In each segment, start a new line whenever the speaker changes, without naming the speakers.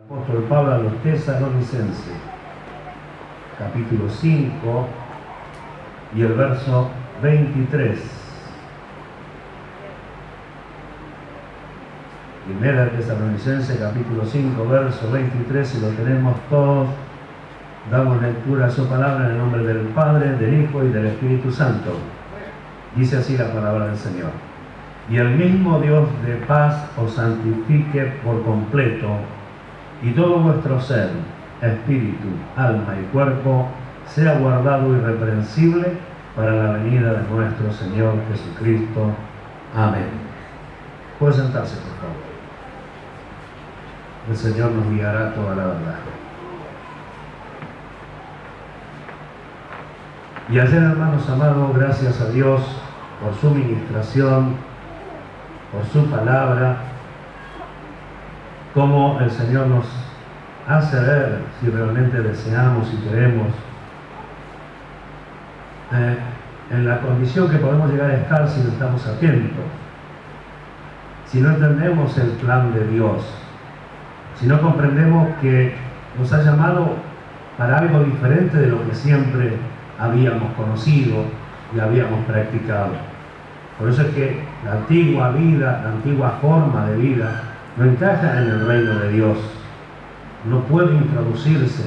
Apóstol Pablo a los Tesalonicenses, capítulo 5 y el verso 23. Primera de Tesalonicenses, capítulo 5, verso 23, si lo tenemos todos, damos lectura a su palabra en el nombre del Padre, del Hijo y del Espíritu Santo. Dice así la palabra del Señor. Y el mismo Dios de paz os santifique por completo, y todo vuestro ser, espíritu, alma y cuerpo, sea guardado irreprensible para la venida de nuestro Señor Jesucristo. Amén. Puede sentarse, por favor. El Señor nos guiará toda la verdad. Y ayer, hermanos amados, gracias a Dios por su ministración, por su palabra, cómo el Señor nos hace ver si realmente deseamos y queremos, en la condición que podemos llegar a estar si no estamos atentos, si no entendemos el plan de Dios, si no comprendemos que nos ha llamado para algo diferente de lo que siempre habíamos conocido y habíamos practicado. Por eso es que la antigua vida, la antigua forma de vida, no encaja en el reino de Dios. No puede introducirse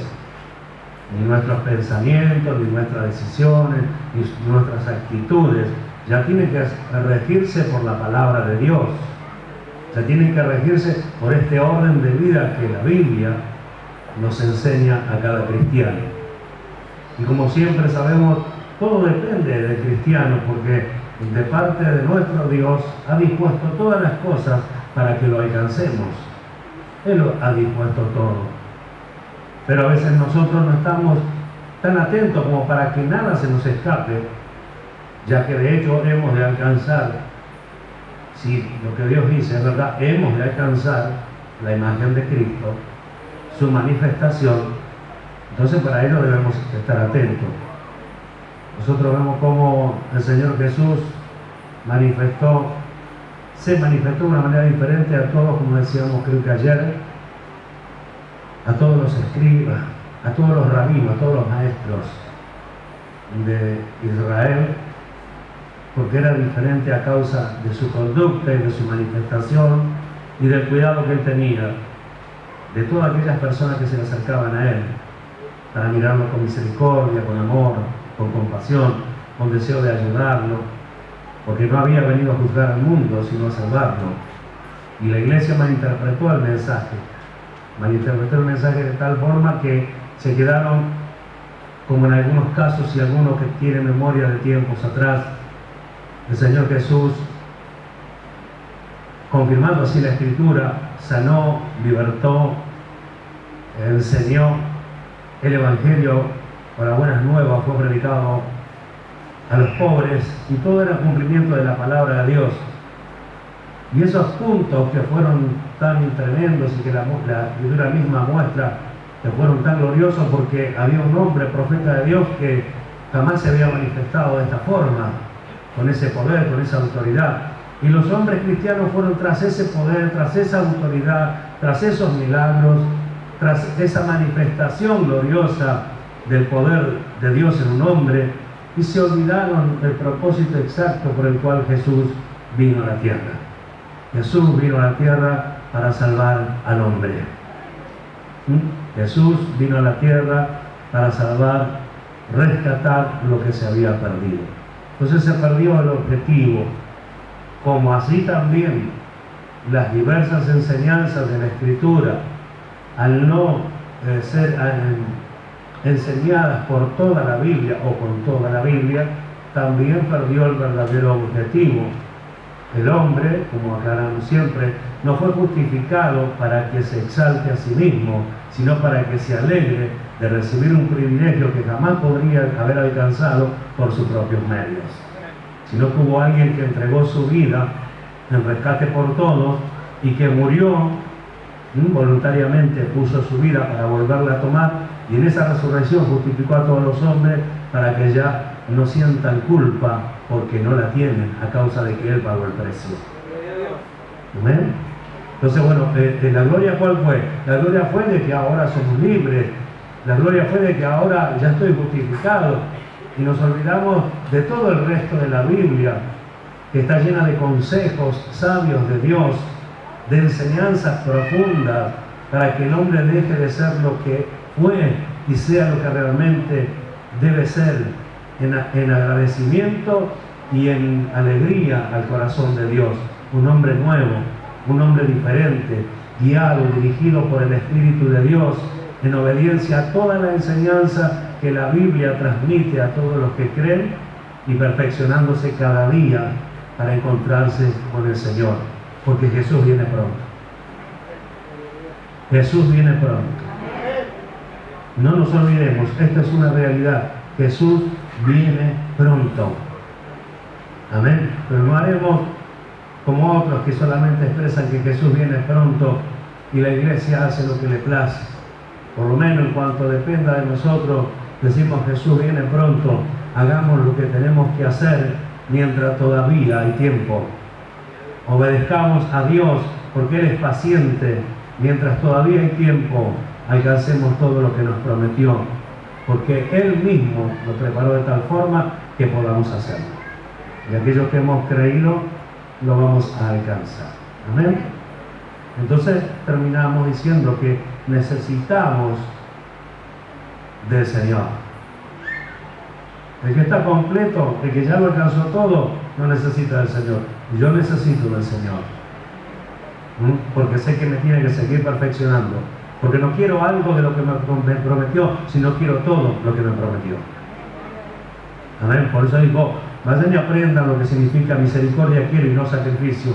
ni nuestros pensamientos, ni nuestras decisiones, ni nuestras actitudes. Ya tienen que regirse por la palabra de Dios. Ya tienen que regirse por este orden de vida que la Biblia nos enseña a cada cristiano. Y como siempre sabemos, todo depende del cristiano, porque de parte de nuestro Dios ha dispuesto todas las cosas para que lo alcancemos. Él lo ha dispuesto todo. Pero a veces nosotros no estamos tan atentos como para que nada se nos escape, ya que de hecho hemos de alcanzar, si lo que Dios dice es verdad, hemos de alcanzar la imagen de Cristo, su manifestación. Entonces para ello debemos estar atentos. Nosotros vemos cómo el Señor Jesús se manifestó de una manera diferente a todos, como decíamos creo que ayer, a todos los escribas, a todos los rabinos, a todos los maestros de Israel, porque era diferente a causa de su conducta y de su manifestación y del cuidado que él tenía de todas aquellas personas que se le acercaban a él, para mirarlo con misericordia, con amor, con compasión, con deseo de ayudarlo, porque no había venido a juzgar al mundo, sino a salvarlo. Y la iglesia malinterpretó el mensaje de tal forma que se quedaron, como en algunos casos, y algunos que tienen memoria de tiempos atrás, el Señor Jesús, confirmando así la Escritura, sanó, libertó, enseñó el Evangelio por las buenas nuevas, fue predicado a los pobres, y todo era cumplimiento de la palabra de Dios. Y esos puntos que fueron tan tremendos y que la Escritura misma muestra que fueron tan gloriosos, porque había un hombre, profeta de Dios, que jamás se había manifestado de esta forma, con ese poder, con esa autoridad. Y los hombres cristianos fueron tras ese poder, tras esa autoridad, tras esos milagros, tras esa manifestación gloriosa del poder de Dios en un hombre, y se olvidaron del propósito exacto por el cual Jesús vino a la tierra. Jesús vino a la tierra para salvar al hombre. Jesús vino a la tierra para salvar, rescatar lo que se había perdido. Entonces se perdió el objetivo, como así también las diversas enseñanzas de la Escritura, al no ser enseñadas por toda la Biblia o con toda la Biblia, también perdió el verdadero objetivo. El hombre, como aclaramos siempre, no fue justificado para que se exalte a sí mismo, sino para que se alegre de recibir un privilegio que jamás podría haber alcanzado por sus propios medios. Sino que hubo alguien que entregó su vida en rescate por todos y que murió voluntariamente, puso su vida para volverla a tomar, y en esa resurrección justificó a todos los hombres para que ya no sientan culpa porque no la tienen a causa de que Él pagó el precio. ¿Amén? Entonces, bueno, ¿la gloria cuál fue? La gloria fue de que ahora somos libres. La gloria fue de que ahora ya estoy justificado. Y nos olvidamos de todo el resto de la Biblia, que está llena de consejos sabios de Dios, de enseñanzas profundas, para que el hombre deje de ser lo que fue y sea lo que realmente debe ser, en agradecimiento y en alegría al corazón de Dios. Un hombre nuevo, un hombre diferente, guiado, dirigido por el Espíritu de Dios, en obediencia a toda la enseñanza que la Biblia transmite a todos los que creen y perfeccionándose cada día para encontrarse con el Señor, porque Jesús viene pronto. Jesús viene pronto. No nos olvidemos, esta es una realidad. Jesús viene pronto. Amén. Pero no haremos como otros que solamente expresan que Jesús viene pronto y la iglesia hace lo que le place. Por lo menos en cuanto dependa de nosotros, decimos Jesús viene pronto, hagamos lo que tenemos que hacer mientras todavía hay tiempo. Obedezcamos a Dios porque Él es paciente. Mientras todavía hay tiempo, alcancemos todo lo que nos prometió, porque Él mismo lo preparó de tal forma que podamos hacerlo. Y aquellos que hemos creído, lo vamos a alcanzar. Amén. Entonces terminamos diciendo que necesitamos del Señor. El que está completo, el que ya lo alcanzó todo, no necesita del Señor. Yo necesito del Señor. Porque sé que me tiene que seguir perfeccionando. Porque no quiero algo de lo que me prometió, sino quiero todo lo que me prometió. Amén. Por eso dijo, vayan y aprendan lo que significa misericordia quiero y no sacrificio.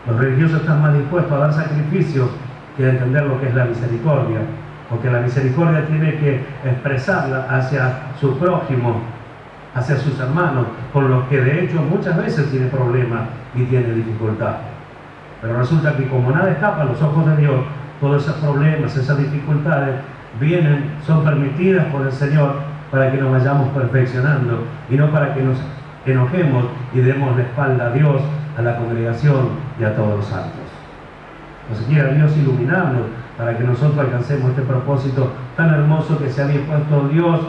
Los religiosos están más dispuestos a dar sacrificios que a entender lo que es la misericordia. Porque la misericordia tiene que expresarla hacia su prójimo, hacia sus hermanos, con los que de hecho muchas veces tiene problemas y tiene dificultad. Pero resulta que como nada escapa a los ojos de Dios, todos esos problemas, esas dificultades vienen, son permitidas por el Señor para que nos vayamos perfeccionando y no para que nos enojemos y demos la espalda a Dios, a la congregación y a todos los santos. Nos quiera Dios iluminarnos para que nosotros alcancemos este propósito tan hermoso que se ha dispuesto Dios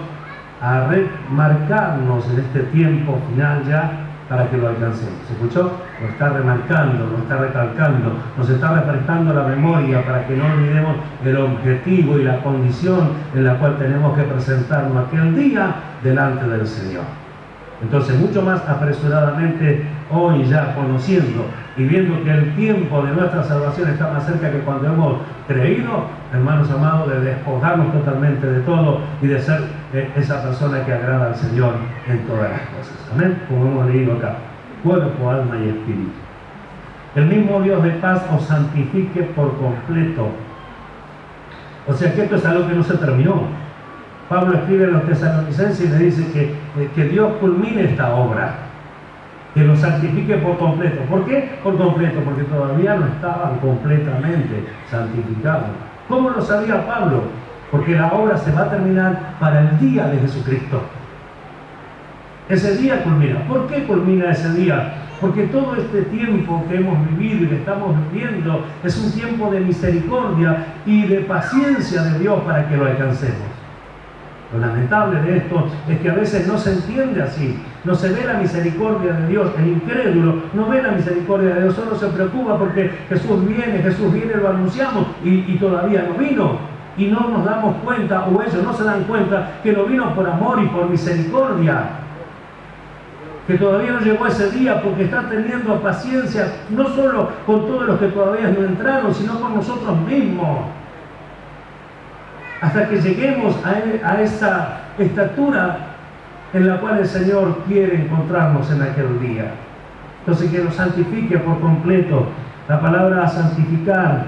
a remarcarnos en este tiempo final ya, para que lo alcancemos. ¿Se escuchó? Lo está remarcando, lo está recalcando, nos está refrescando la memoria para que no olvidemos el objetivo y la condición en la cual tenemos que presentarnos aquel día delante del Señor. Entonces, mucho más apresuradamente, hoy ya conociendo y viendo que el tiempo de nuestra salvación está más cerca que cuando hemos creído, hermanos amados, de despojarnos totalmente de todo y de ser esa persona que agrada al Señor en todas las cosas. Amén. Como hemos leído acá, cuerpo, alma y espíritu. El mismo Dios de paz os santifique por completo. O sea que esto es algo que no se terminó. Pablo escribe en los Tesalonicenses y le dice que Dios culmine esta obra, que lo santifique por completo. ¿Por qué por completo? Porque todavía no estaban completamente santificados. ¿Cómo lo sabía Pablo? Porque la obra se va a terminar para el día de Jesucristo. Ese día culmina. ¿Por qué culmina ese día? Porque todo este tiempo que hemos vivido y que estamos viviendo es un tiempo de misericordia y de paciencia de Dios para que lo alcancemos. Lo lamentable de esto es que a veces no se entiende así, no se ve la misericordia de Dios. El incrédulo no ve la misericordia de Dios, solo se preocupa porque Jesús viene, lo anunciamos y todavía no vino. Y no nos damos cuenta, o ellos no se dan cuenta, que no vino por amor y por misericordia. Que todavía no llegó ese día porque está teniendo paciencia, no solo con todos los que todavía no entraron, sino con nosotros mismos. Hasta que lleguemos a esa estatura en la cual el Señor quiere encontrarnos en aquel día. Entonces, que nos santifique por completo. La palabra santificar,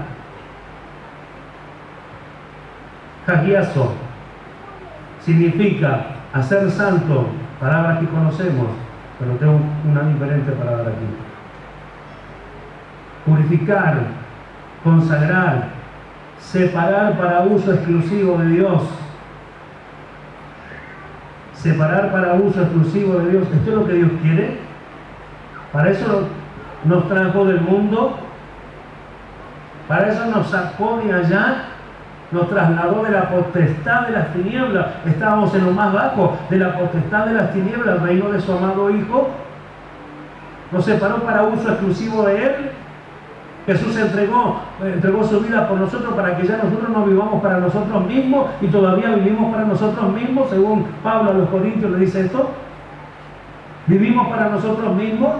hagiazo, significa hacer santo, palabras que conocemos, pero tengo una diferente palabra aquí. Purificar, consagrar, separar para uso exclusivo de Dios. Separar para uso exclusivo de Dios. ¿Esto es lo que Dios quiere? Para eso nos trajo del mundo. Para eso nos sacó de allá, nos trasladó de la potestad de las tinieblas. Estábamos en lo más bajo, de la potestad de las tinieblas, el reino de su amado Hijo. Nos separó para uso exclusivo de Él. Jesús entregó su vida por nosotros para que ya nosotros no vivamos para nosotros mismos y todavía vivimos para nosotros mismos, según Pablo a los Corintios le dice esto. Vivimos para nosotros mismos.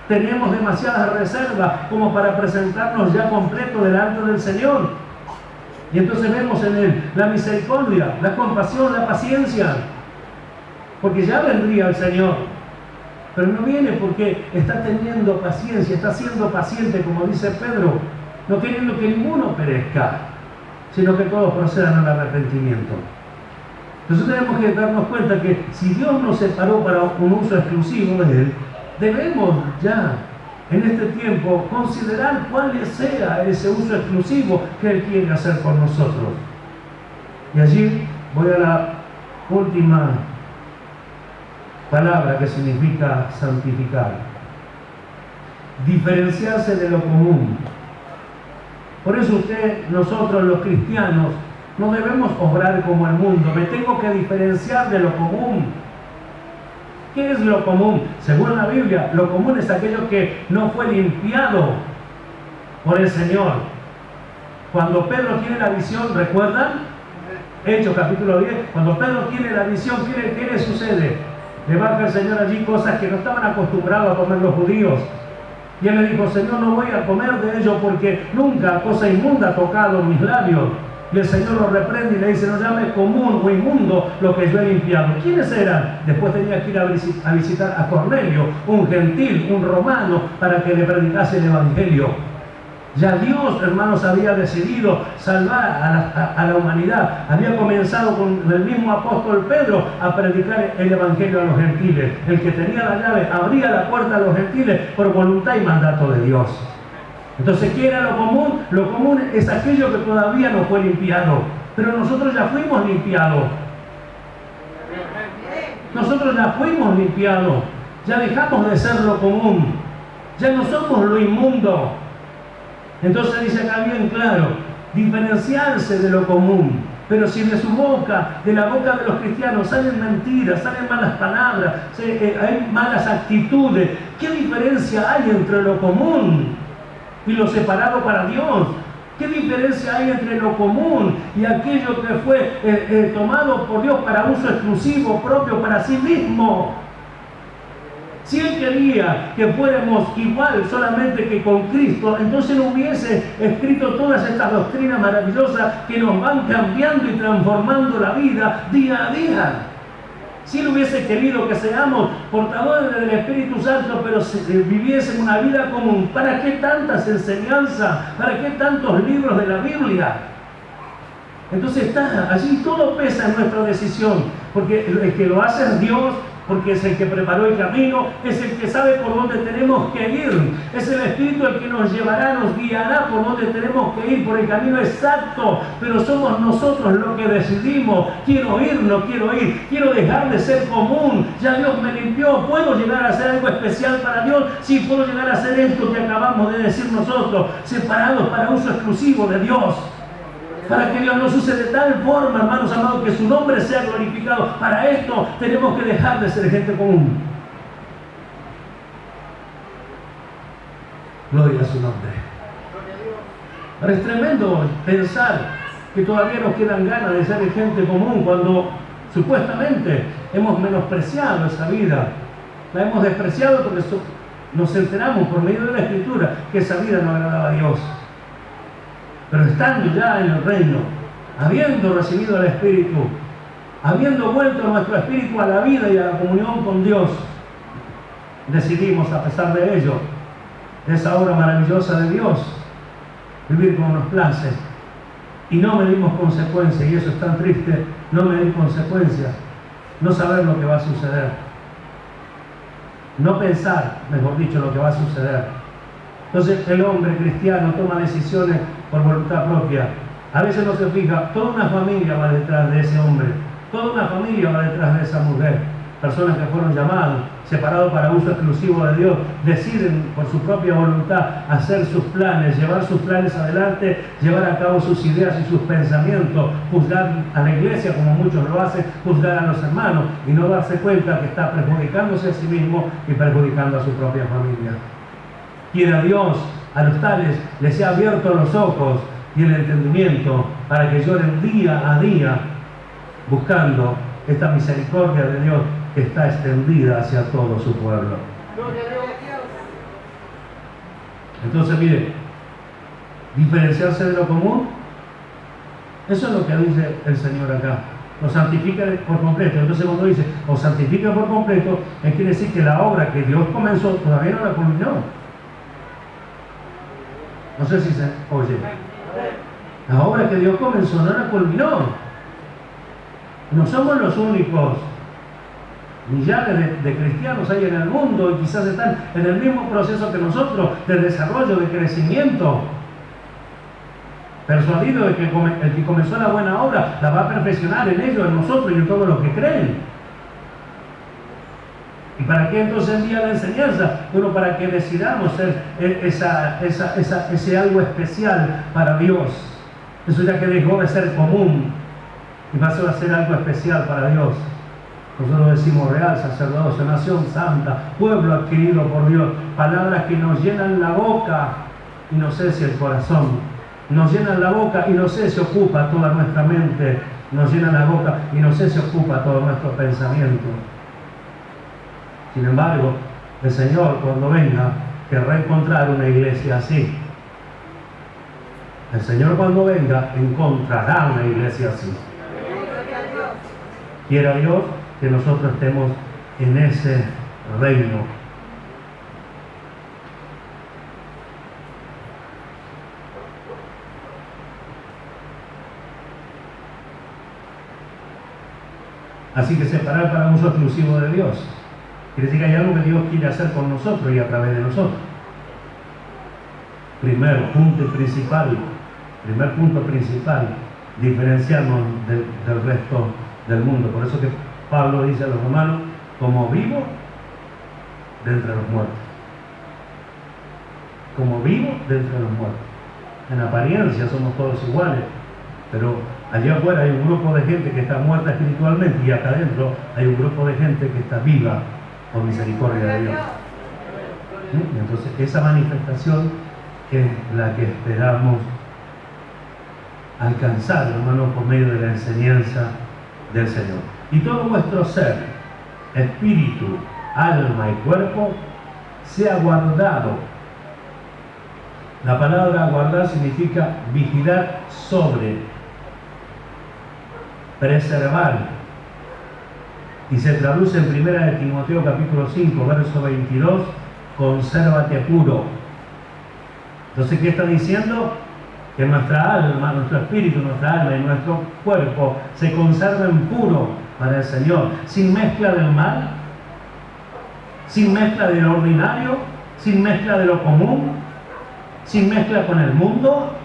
Tenemos demasiadas reservas como para presentarnos ya completos delante del Señor. Y entonces vemos en Él la misericordia, la compasión, la paciencia. Porque ya vendría el Señor. Pero no viene porque está teniendo paciencia, está siendo paciente, como dice Pedro, no queriendo que ninguno perezca, sino que todos procedan al arrepentimiento. Entonces tenemos que darnos cuenta que si Dios nos separó para un uso exclusivo de Él, debemos ya en este tiempo considerar cuál sea ese uso exclusivo que Él quiere hacer con nosotros. Y allí voy a la última palabra que significa santificar. Diferenciarse de lo común. Por eso nosotros los cristianos, no debemos obrar como el mundo. Me tengo que diferenciar de lo común. ¿Qué es lo común? Según la Biblia, lo común es aquello que no fue limpiado por el Señor. Cuando Pedro tiene la visión, ¿recuerdan? Hechos capítulo 10. Cuando Pedro tiene la visión, ¿qué le sucede? Le baja el Señor allí cosas que no estaban acostumbrados a comer los judíos. Y él le dijo, Señor, no voy a comer de ello porque nunca cosa inmunda ha tocado mis labios. Y el Señor lo reprende y le dice, no llame común o inmundo lo que yo he limpiado. ¿Quiénes eran? Después tenía que ir a visitar a Cornelio, un gentil, un romano, para que le predicase el Evangelio. Ya Dios, hermanos, había decidido salvar a la humanidad. Había comenzado con el mismo apóstol Pedro a predicar el Evangelio a los gentiles. El que tenía la llave abría la puerta a los gentiles por voluntad y mandato de Dios. Entonces, ¿qué era lo común? Lo común es aquello que todavía no fue limpiado. Pero nosotros ya fuimos limpiados. Nosotros ya fuimos limpiados. Ya dejamos de ser lo común. Ya no somos lo inmundo. Entonces dice acá bien claro, diferenciarse de lo común. Pero si de su boca, de la boca de los cristianos, salen mentiras, salen malas palabras, hay malas actitudes, ¿qué diferencia hay entre lo común y lo separado para Dios? ¿Qué diferencia hay entre lo común y aquello que fue tomado por Dios para uso exclusivo, propio para sí mismo? Si Él quería que fuéramos igual solamente que con Cristo, entonces no hubiese escrito todas estas doctrinas maravillosas que nos van cambiando y transformando la vida día a día. Si Él hubiese querido que seamos portadores del Espíritu Santo, pero viviesen una vida común, ¿para qué tantas enseñanzas? ¿Para qué tantos libros de la Biblia? Entonces está allí, todo pesa en nuestra decisión, porque el que lo hace es Dios, porque es el que preparó el camino, es el que sabe por dónde tenemos que ir, es el Espíritu el que nos llevará, nos guiará por dónde tenemos que ir, por el camino exacto, pero somos nosotros los que decidimos, quiero ir, no quiero ir, quiero dejar de ser común, ya Dios me limpió, puedo llegar a hacer algo especial para Dios, sí puedo llegar a hacer esto que acabamos de decir nosotros, separados para uso exclusivo de Dios. Para que Dios nos use de tal forma, hermanos amados, que su nombre sea glorificado. Para esto tenemos que dejar de ser gente común. Gloria a su nombre. Ahora es tremendo pensar que todavía nos quedan ganas de ser gente común cuando supuestamente hemos menospreciado esa vida. La hemos despreciado porque nos enteramos por medio de la Escritura que esa vida no agradaba a Dios. Pero estando ya en el reino, habiendo recibido el Espíritu, habiendo vuelto nuestro espíritu a la vida y a la comunión con Dios, decidimos, a pesar de ello, de esa obra maravillosa de Dios, vivir como nos place. Y no medimos consecuencias, y eso es tan triste, no medir consecuencias, no saber lo que va a suceder, no pensar, mejor dicho, lo que va a suceder. Entonces el hombre cristiano toma decisiones por voluntad propia. A veces no se fija, toda una familia va detrás de ese hombre, toda una familia va detrás de esa mujer. personas que fueron llamados, separados para uso exclusivo de Dios, deciden por su propia voluntad hacer sus planes, llevar sus planes adelante, llevar a cabo sus ideas y sus pensamientos, juzgar a la iglesia como muchos lo hacen, juzgar a los hermanos y no darse cuenta que está perjudicándose a sí mismo y perjudicando a su propia familia. Quiera Dios a los tales les sea abierto los ojos y el entendimiento para que lloren día a día buscando esta misericordia de Dios que está extendida hacia todo su pueblo. Entonces, mire, diferenciarse de lo común, eso es lo que dice el Señor acá. Os santifica por completo. Entonces, cuando dice os santifica por completo, quiere decir que la obra que Dios comenzó todavía no la culminó. No sé si se oye. La obra que Dios comenzó no la culminó. No somos los únicos millares de cristianos hay en el mundo y quizás están en el mismo proceso que nosotros de desarrollo, de crecimiento, persuadido de que el que comenzó la buena obra la va a perfeccionar en ellos, en nosotros y en todos los que creen. ¿Y para qué entonces envía la enseñanza? Bueno, para que decidamos ser ese algo especial para Dios. Eso ya que dejó de ser común y pasó a ser algo especial para Dios. Nosotros decimos real, sacerdocio, nación santa, pueblo adquirido por Dios. Palabras que nos llenan la boca y no sé si el corazón. Nos llenan la boca y no sé si ocupa toda nuestra mente. Nos llenan la boca y no sé si ocupa todo nuestro pensamiento. Sin embargo, el Señor cuando venga querrá encontrar una iglesia así. El Señor cuando venga encontrará una iglesia así. Quiera Dios que nosotros estemos en ese reino. Así que separar para uso exclusivo de Dios. Quiere decir que hay algo que Dios quiere hacer con nosotros y a través de nosotros. Primer punto principal, diferenciarnos del resto del mundo. Por eso que Pablo dice a los romanos, como vivo de entre los muertos. Como vivo de entre los muertos. En apariencia somos todos iguales, pero allá afuera hay un grupo de gente que está muerta espiritualmente y acá adentro hay un grupo de gente que está viva por misericordia de Dios. Entonces esa manifestación es la que esperamos alcanzar, hermanos, por medio de la enseñanza del Señor. Y todo vuestro ser, espíritu, alma y cuerpo, sea guardado. La palabra guardar significa vigilar sobre, preservar. Y se traduce en 1 de Timoteo capítulo 5, verso 22, consérvate puro. Entonces, ¿qué está diciendo? Que nuestra alma, nuestro espíritu, nuestra alma y nuestro cuerpo se conserven puros para el Señor, sin mezcla del mal, sin mezcla de lo ordinario, sin mezcla de lo común, sin mezcla con el mundo.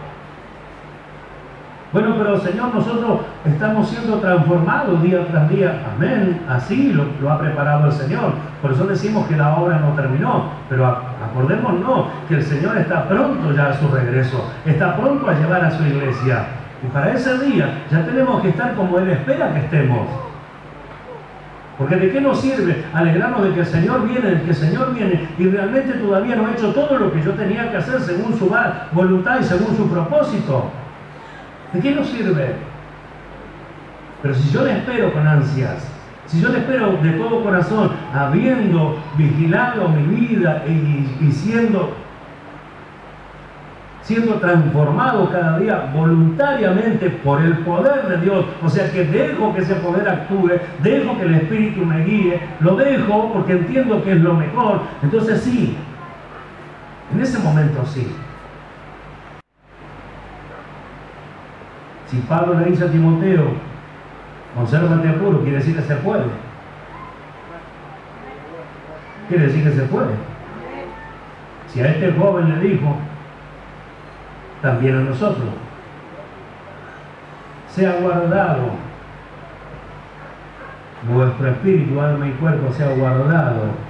Bueno, pero Señor, nosotros estamos siendo transformados día tras día. Amén, así lo ha preparado el Señor. Por eso decimos que la obra no terminó. Pero acordémonos que el Señor está pronto ya a su regreso. Está pronto a llevar a su iglesia. Y para ese día ya tenemos que estar como Él espera que estemos. Porque ¿de qué nos sirve alegrarnos de que el Señor viene, de que el Señor viene y realmente todavía no he hecho todo lo que yo tenía que hacer según su voluntad y según su propósito? ¿De qué nos sirve? Pero si yo le espero con ansias, si yo le espero de todo corazón, habiendo vigilado mi vida y siendo transformado cada día voluntariamente por el poder de Dios, o sea que dejo que ese poder actúe, dejo que el Espíritu me guíe, lo dejo porque entiendo que es lo mejor, entonces sí, en ese momento sí. Si Pablo le dice a Timoteo, consérvate puro, quiere decir que se puede. Quiere decir que se puede. Si a este joven le dijo, también a nosotros, sea guardado vuestro espíritu, alma y cuerpo sea guardado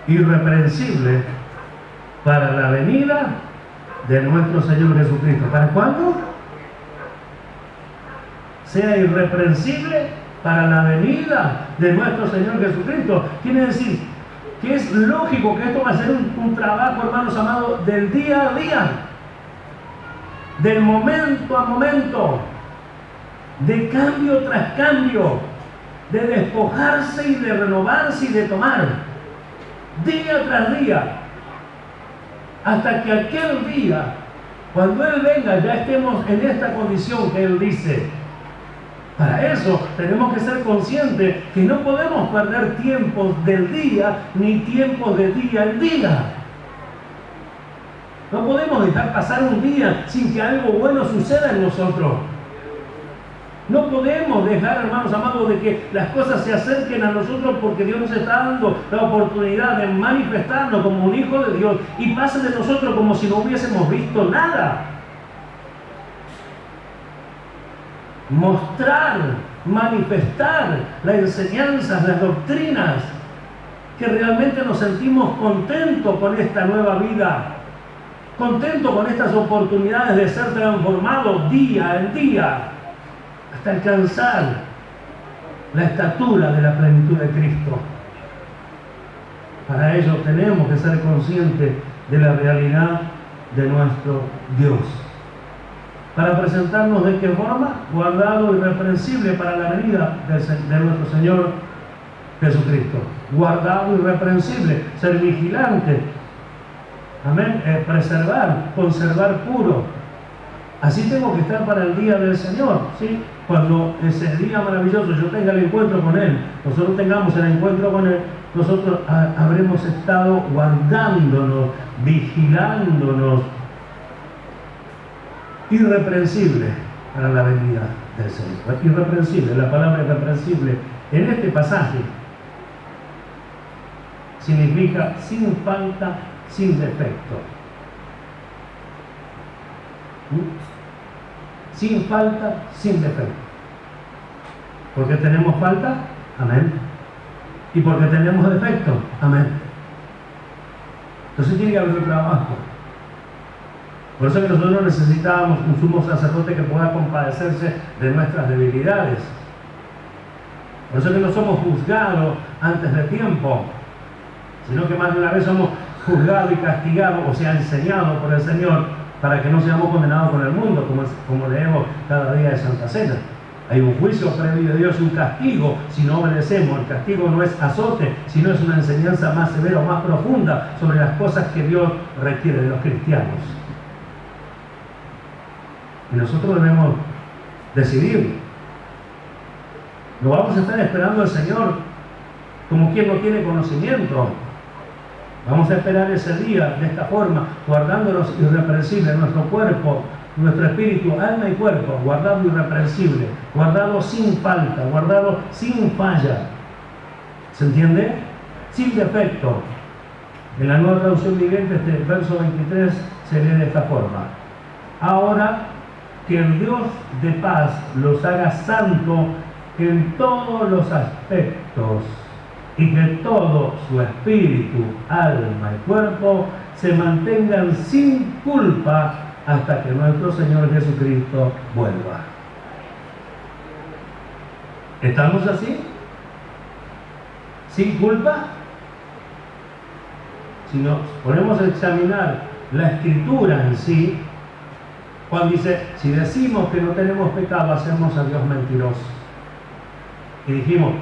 irreprensible para la venida de nuestro Señor Jesucristo. ¿Para cuándo? Sea irreprensible para la venida de nuestro Señor Jesucristo. Quiere decir que es lógico que esto va a ser un trabajo, hermanos amados, del día a día, del momento a momento, de cambio tras cambio, de despojarse y de renovarse y de tomar, día tras día, hasta que aquel día, cuando Él venga, ya estemos en esta condición que Él dice. Para eso tenemos que ser conscientes que no podemos perder tiempos del día ni tiempos de día en día. No podemos dejar pasar un día sin que algo bueno suceda en nosotros. No podemos dejar, hermanos amados, de que las cosas se acerquen a nosotros porque Dios nos está dando la oportunidad de manifestarnos como un hijo de Dios y pase de nosotros como si no hubiésemos visto nada. Mostrar, manifestar las enseñanzas, las doctrinas, que realmente nos sentimos contentos con esta nueva vida, contentos con estas oportunidades de ser transformados día en día, hasta alcanzar la estatura de la plenitud de Cristo. Para ello tenemos que ser conscientes de la realidad de nuestro Dios. Para presentarnos de qué forma, guardado irreprensible para la venida de nuestro Señor Jesucristo. Guardado irreprensible, ser vigilante, amén, preservar, conservar puro. Así tengo que estar para el día del Señor, ¿sí? Cuando ese día maravilloso yo tenga el encuentro con Él, nosotros tengamos el encuentro con Él, nosotros habremos estado guardándonos, vigilándonos, irreprensible para la venida del Señor. Irreprensible, la palabra irreprensible en este pasaje significa sin falta, sin defecto. Sin falta, sin defecto. ¿Por qué tenemos falta? Amén. ¿Y por qué tenemos defecto? Amén. Entonces tiene que haber un trabajo. Por eso que nosotros necesitábamos un sumo sacerdote que pueda compadecerse de nuestras debilidades. Por eso que no somos juzgados antes de tiempo, sino que más de una vez somos juzgados y castigados, o sea, enseñados por el Señor, para que no seamos condenados con el mundo, como leemos cada día de Santa Cena. Hay un juicio previo de Dios y un castigo si no obedecemos. El castigo no es azote, sino es una enseñanza más severa o más profunda sobre las cosas que Dios requiere de los cristianos. Y nosotros debemos decidir. No vamos a estar esperando al Señor como quien no tiene conocimiento. Vamos a esperar ese día de esta forma, guardándonos irreprensibles, nuestro cuerpo, nuestro espíritu, alma y cuerpo, guardado irreprensible, guardado sin falta, guardado sin falla. ¿Se entiende? Sin defecto. En la Nueva Traducción Viviente, este verso 23 se lee de esta forma: ahora que el Dios de paz los haga santo en todos los aspectos, y que todo su espíritu, alma y cuerpo se mantengan sin culpa hasta que nuestro Señor Jesucristo vuelva. ¿Estamos así? ¿Sin culpa? Si nos ponemos a examinar la Escritura en sí, Juan dice, si decimos que no tenemos pecado, hacemos a Dios mentiroso. Y dijimos,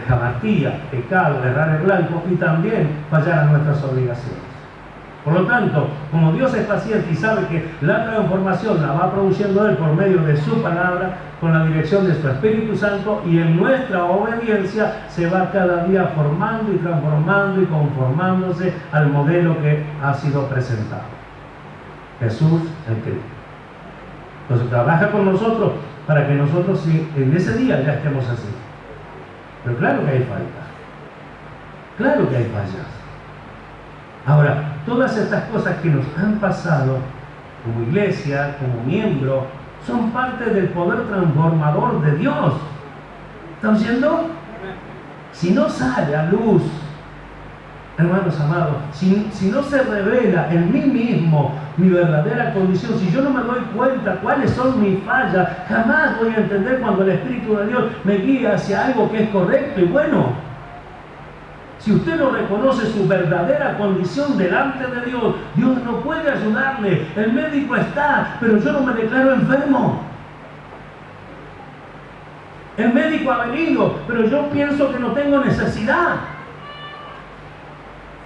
jamartía, pecado, errar el blanco y también fallar a nuestras obligaciones. Por lo tanto, como Dios es paciente y sabe que la transformación la va produciendo Él por medio de su palabra, con la dirección de su Espíritu Santo, y en nuestra obediencia se va cada día formando y transformando y conformándose al modelo que ha sido presentado. Jesús el Cristo. Entonces trabaja con nosotros para que nosotros en ese día ya estemos así. Pero claro que hay falta. Claro que hay fallas. Ahora, todas estas cosas que nos han pasado como iglesia, como miembro, son parte del poder transformador de Dios. ¿Están oyendo? Si no sale a luz, hermanos amados, si no se revela en mí mismo mi verdadera condición, si yo no me doy cuenta cuáles son mis fallas, jamás voy a entender cuando el Espíritu de Dios me guía hacia algo que es correcto y bueno. Si usted no reconoce su verdadera condición delante de Dios, Dios no puede ayudarle. El médico está, pero yo no me declaro enfermo. El médico ha venido, pero yo pienso que no tengo necesidad.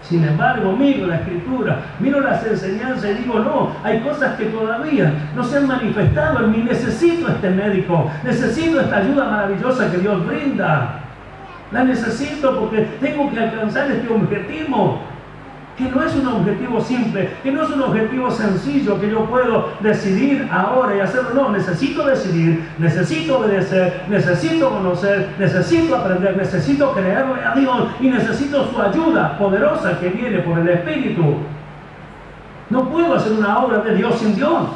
Sin embargo, miro la Escritura, miro las enseñanzas y digo, no, hay cosas que todavía no se han manifestado en mí. Necesito este médico, necesito esta ayuda maravillosa que Dios brinda. La necesito porque tengo que alcanzar este objetivo, que no es un objetivo simple, que no es un objetivo sencillo, que yo puedo decidir ahora y hacerlo. No, necesito decidir, necesito obedecer, necesito conocer, necesito aprender, necesito creerle a Dios y necesito su ayuda poderosa que viene por el Espíritu. No puedo hacer una obra de Dios sin Dios.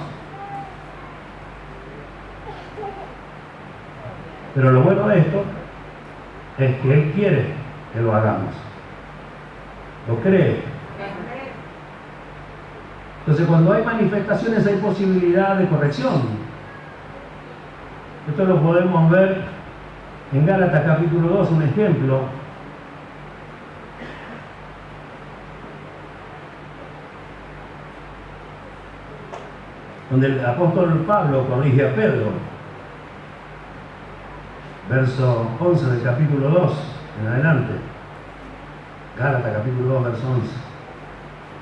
Pero lo bueno de esto es que Él quiere que lo hagamos. ¿Lo cree? Entonces, cuando hay manifestaciones hay posibilidad de corrección. Esto lo podemos ver en Gálatas capítulo 2, un ejemplo. Donde el apóstol Pablo corrige a Pedro. Verso 11 del capítulo 2 en adelante. Gálatas capítulo 2, verso 11.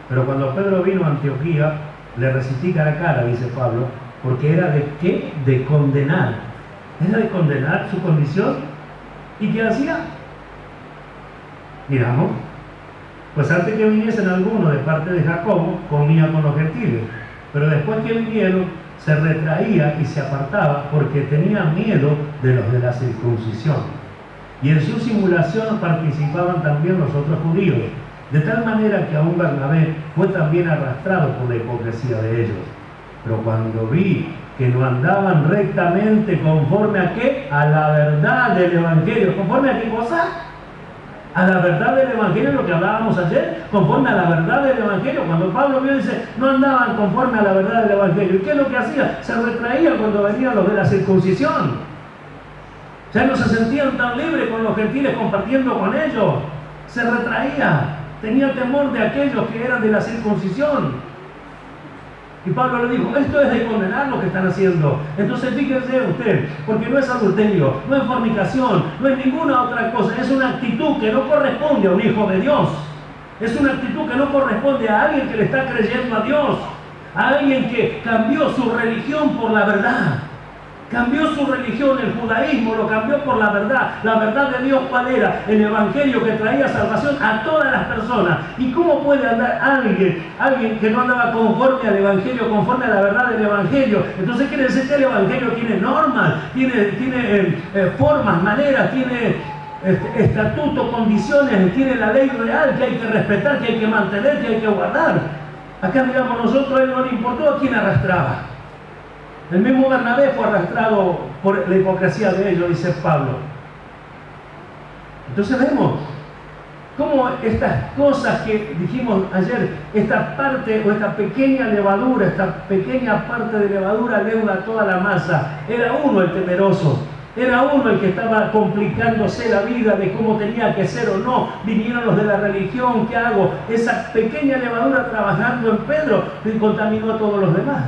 Pero cuando Pedro vino a Antioquía, le resistí cara a cara, dice Pablo, porque era de ¿qué? De condenar. Era de condenar su condición. ¿Y qué hacía? Miramos. Pues antes que viniesen algunos de parte de Jacobo, comía con los gentiles. Pero después que vinieron, se retraía y se apartaba porque tenía miedo de los de la circuncisión. Y en su simulación participaban también los otros judíos, de tal manera que aún Bernabé fue también arrastrado por la hipocresía de ellos. Pero cuando vi que no andaban rectamente conforme a ¿qué? A la verdad del Evangelio. ¿Conforme a qué cosa? A la verdad del Evangelio, lo que hablábamos ayer, conforme a la verdad del Evangelio. Cuando Pablo vio, dice, no andaban conforme a la verdad del Evangelio. ¿Y qué es lo que hacía? Se retraía cuando venían los de la circuncisión. Ya no se sentían tan libres con los gentiles compartiendo con ellos. Se retraía. Tenía temor de aquellos que eran de la circuncisión. Y Pablo le dijo, esto es de condenar lo que están haciendo. Entonces fíjense usted, porque no es adulterio, no es fornicación, no es ninguna otra cosa. Es una actitud que no corresponde a un hijo de Dios. Es una actitud que no corresponde a alguien que le está creyendo a Dios. A alguien que cambió su religión por la verdad. Cambió su religión, el judaísmo lo cambió por la verdad. La verdad de Dios, ¿cuál era? El Evangelio que traía salvación a todas las personas. ¿Y cómo puede andar alguien que no andaba conforme al Evangelio, conforme a la verdad del Evangelio? Entonces quiere decir que el Evangelio tiene normas, tiene formas, maneras, tiene estatutos, condiciones, tiene la ley real que hay que respetar, que hay que mantener, que hay que guardar. Acá miramos nosotros, a él no le importó a quién arrastraba. El mismo Bernabé fue arrastrado por la hipocresía de ellos, dice Pablo. Entonces vemos cómo estas cosas que dijimos ayer, esta parte o esta pequeña levadura, esta pequeña parte de levadura leuda toda la masa. Era uno el temeroso, era uno el que estaba complicándose la vida de cómo tenía que ser o no. Vinieron los de la religión, ¿qué hago? Esa pequeña levadura trabajando en Pedro y contaminó a todos los demás.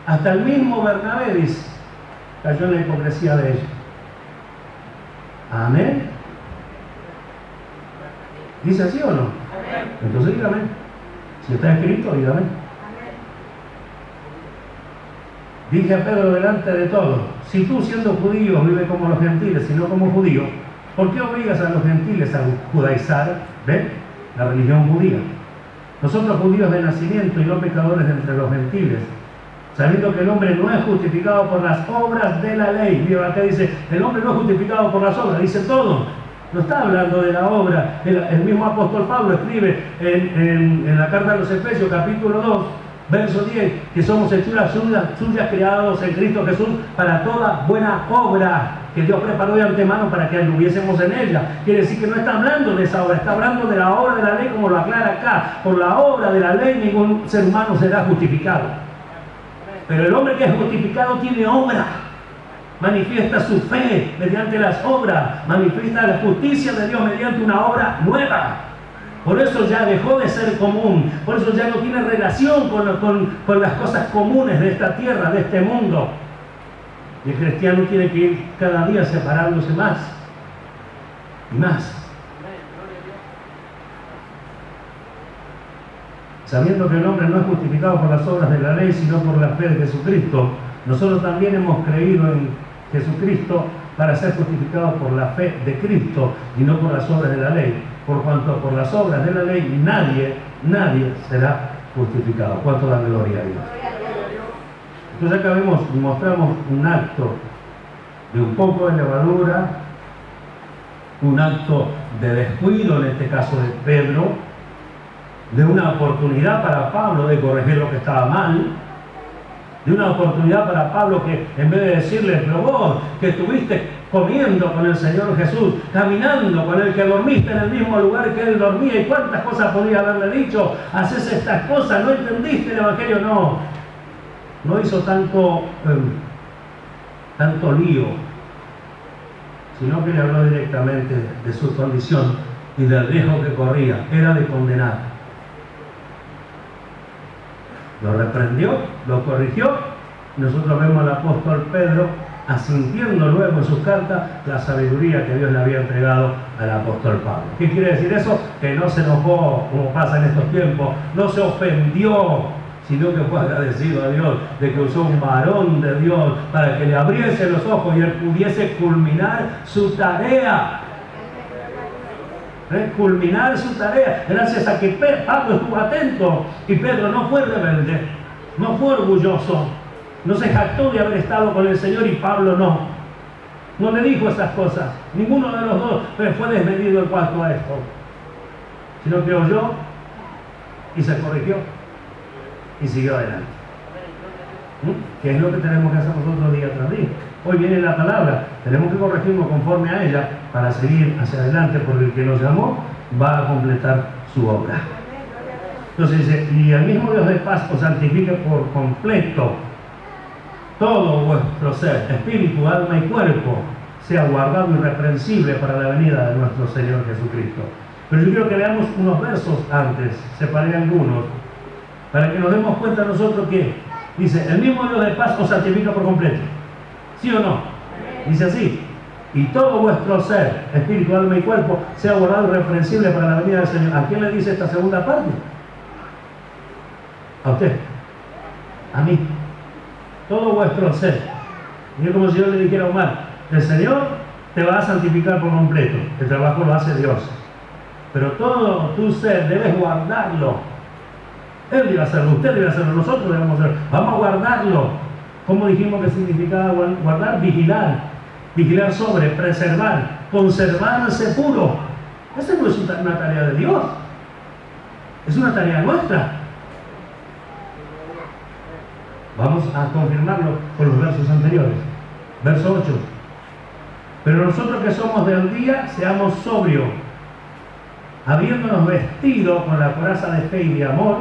Hasta el mismo Bernabé, dice, cayó en la hipocresía de ellos. Amén. ¿Dice así o no? Amén. Entonces dígame. Si está escrito, dígame. Amén. Dije a Pedro delante de todos, si tú siendo judío vives como los gentiles y no como judíos, ¿por qué obligas a los gentiles a judaizar? ¿Ven? La religión judía. Nosotros judíos de nacimiento y no pecadores entre los gentiles, sabiendo que el hombre no es justificado por las obras de la ley. Mira, acá dice, el hombre no es justificado por las obras, dice todo. No está hablando de la obra. El mismo apóstol Pablo escribe en la carta a los Efesios, capítulo 2, Verso 10, que somos hechuras suyas creados en Cristo Jesús para toda buena obra que Dios preparó de antemano para que anduviésemos en ella. Quiere decir que no está hablando de esa obra, está hablando de la obra de la ley, como lo aclara acá. Por la obra de la ley ningún ser humano será justificado. Pero el hombre que es justificado tiene obra. Manifiesta su fe mediante las obras, manifiesta la justicia de Dios mediante una obra nueva. Por eso ya dejó de ser común, por eso ya no tiene relación con las cosas comunes de esta tierra, de este mundo. Y el cristiano tiene que ir cada día separándose más y más. Sabiendo que el hombre no es justificado por las obras de la ley, sino por la fe de Jesucristo, nosotros también hemos creído en Jesucristo para ser justificados por la fe de Cristo y no por las obras de la ley. Por cuanto por las obras de la ley nadie será justificado. ¿Cuánto da gloria a Dios? Entonces acá mostramos un acto de un poco de levadura, un acto de descuido, en este caso de Pedro, de una oportunidad para Pablo de corregir lo que estaba mal, de una oportunidad para Pablo que en vez de decirle, pero vos que estuviste comiendo con el Señor Jesús, caminando con Él, que dormiste en el mismo lugar que Él dormía, y cuántas cosas podría haberle dicho, haces estas cosas, no entendiste el Evangelio, no hizo tanto lío, sino que le habló directamente de su condición y del riesgo que corría, era de condenar. Lo reprendió, lo corrigió, y nosotros vemos al apóstol Pedro asintiendo luego en sus cartas la sabiduría que Dios le había entregado al apóstol Pablo. ¿Qué quiere decir eso? Que no se enojó, como pasa en estos tiempos, no se ofendió, sino que fue agradecido a Dios de que usó un varón de Dios para que le abriese los ojos y él pudiese culminar su tarea. Culminar su tarea, gracias a que Pablo estuvo atento y Pedro no fue rebelde, no fue orgulloso, no se jactó de haber estado con el Señor y Pablo no le dijo esas cosas, ninguno de los dos fue desmedido en cuanto a esto, sino que oyó y se corrigió y siguió adelante. ¿Qué es lo que tenemos que hacer nosotros día tras día? Hoy viene la palabra, tenemos que corregirnos conforme a ella para seguir hacia adelante, porque el que nos llamó va a completar su obra. Entonces dice, y el mismo Dios de paz os santifique por completo, todo vuestro ser, espíritu, alma y cuerpo, sea guardado irreprensible para la venida de nuestro Señor Jesucristo. Pero yo quiero que veamos unos versos antes, separé algunos, para que nos demos cuenta nosotros que dice, el mismo Dios de paz os santifica por completo. ¿Sí o no? Dice así, y todo vuestro ser, espíritu, alma y cuerpo, sea guardado irreprensible para la venida del Señor. ¿A quién le dice esta segunda parte? A usted, a mí. Todo vuestro ser. Y es como si yo le dijera a Omar, el Señor te va a santificar por completo, el trabajo lo hace Dios. Pero todo tu ser debes guardarlo. Él debe hacerlo, usted debe hacerlo, nosotros debemos hacerlo. Vamos a guardarlo. ¿Cómo dijimos que significaba guardar? Vigilar sobre, preservar, conservarse puro. Esa no es una tarea de Dios, es una tarea nuestra. Vamos a confirmarlo con los versos anteriores. Verso 8. Pero nosotros que somos del día, seamos sobrios, habiéndonos vestido con la coraza de fe y de amor,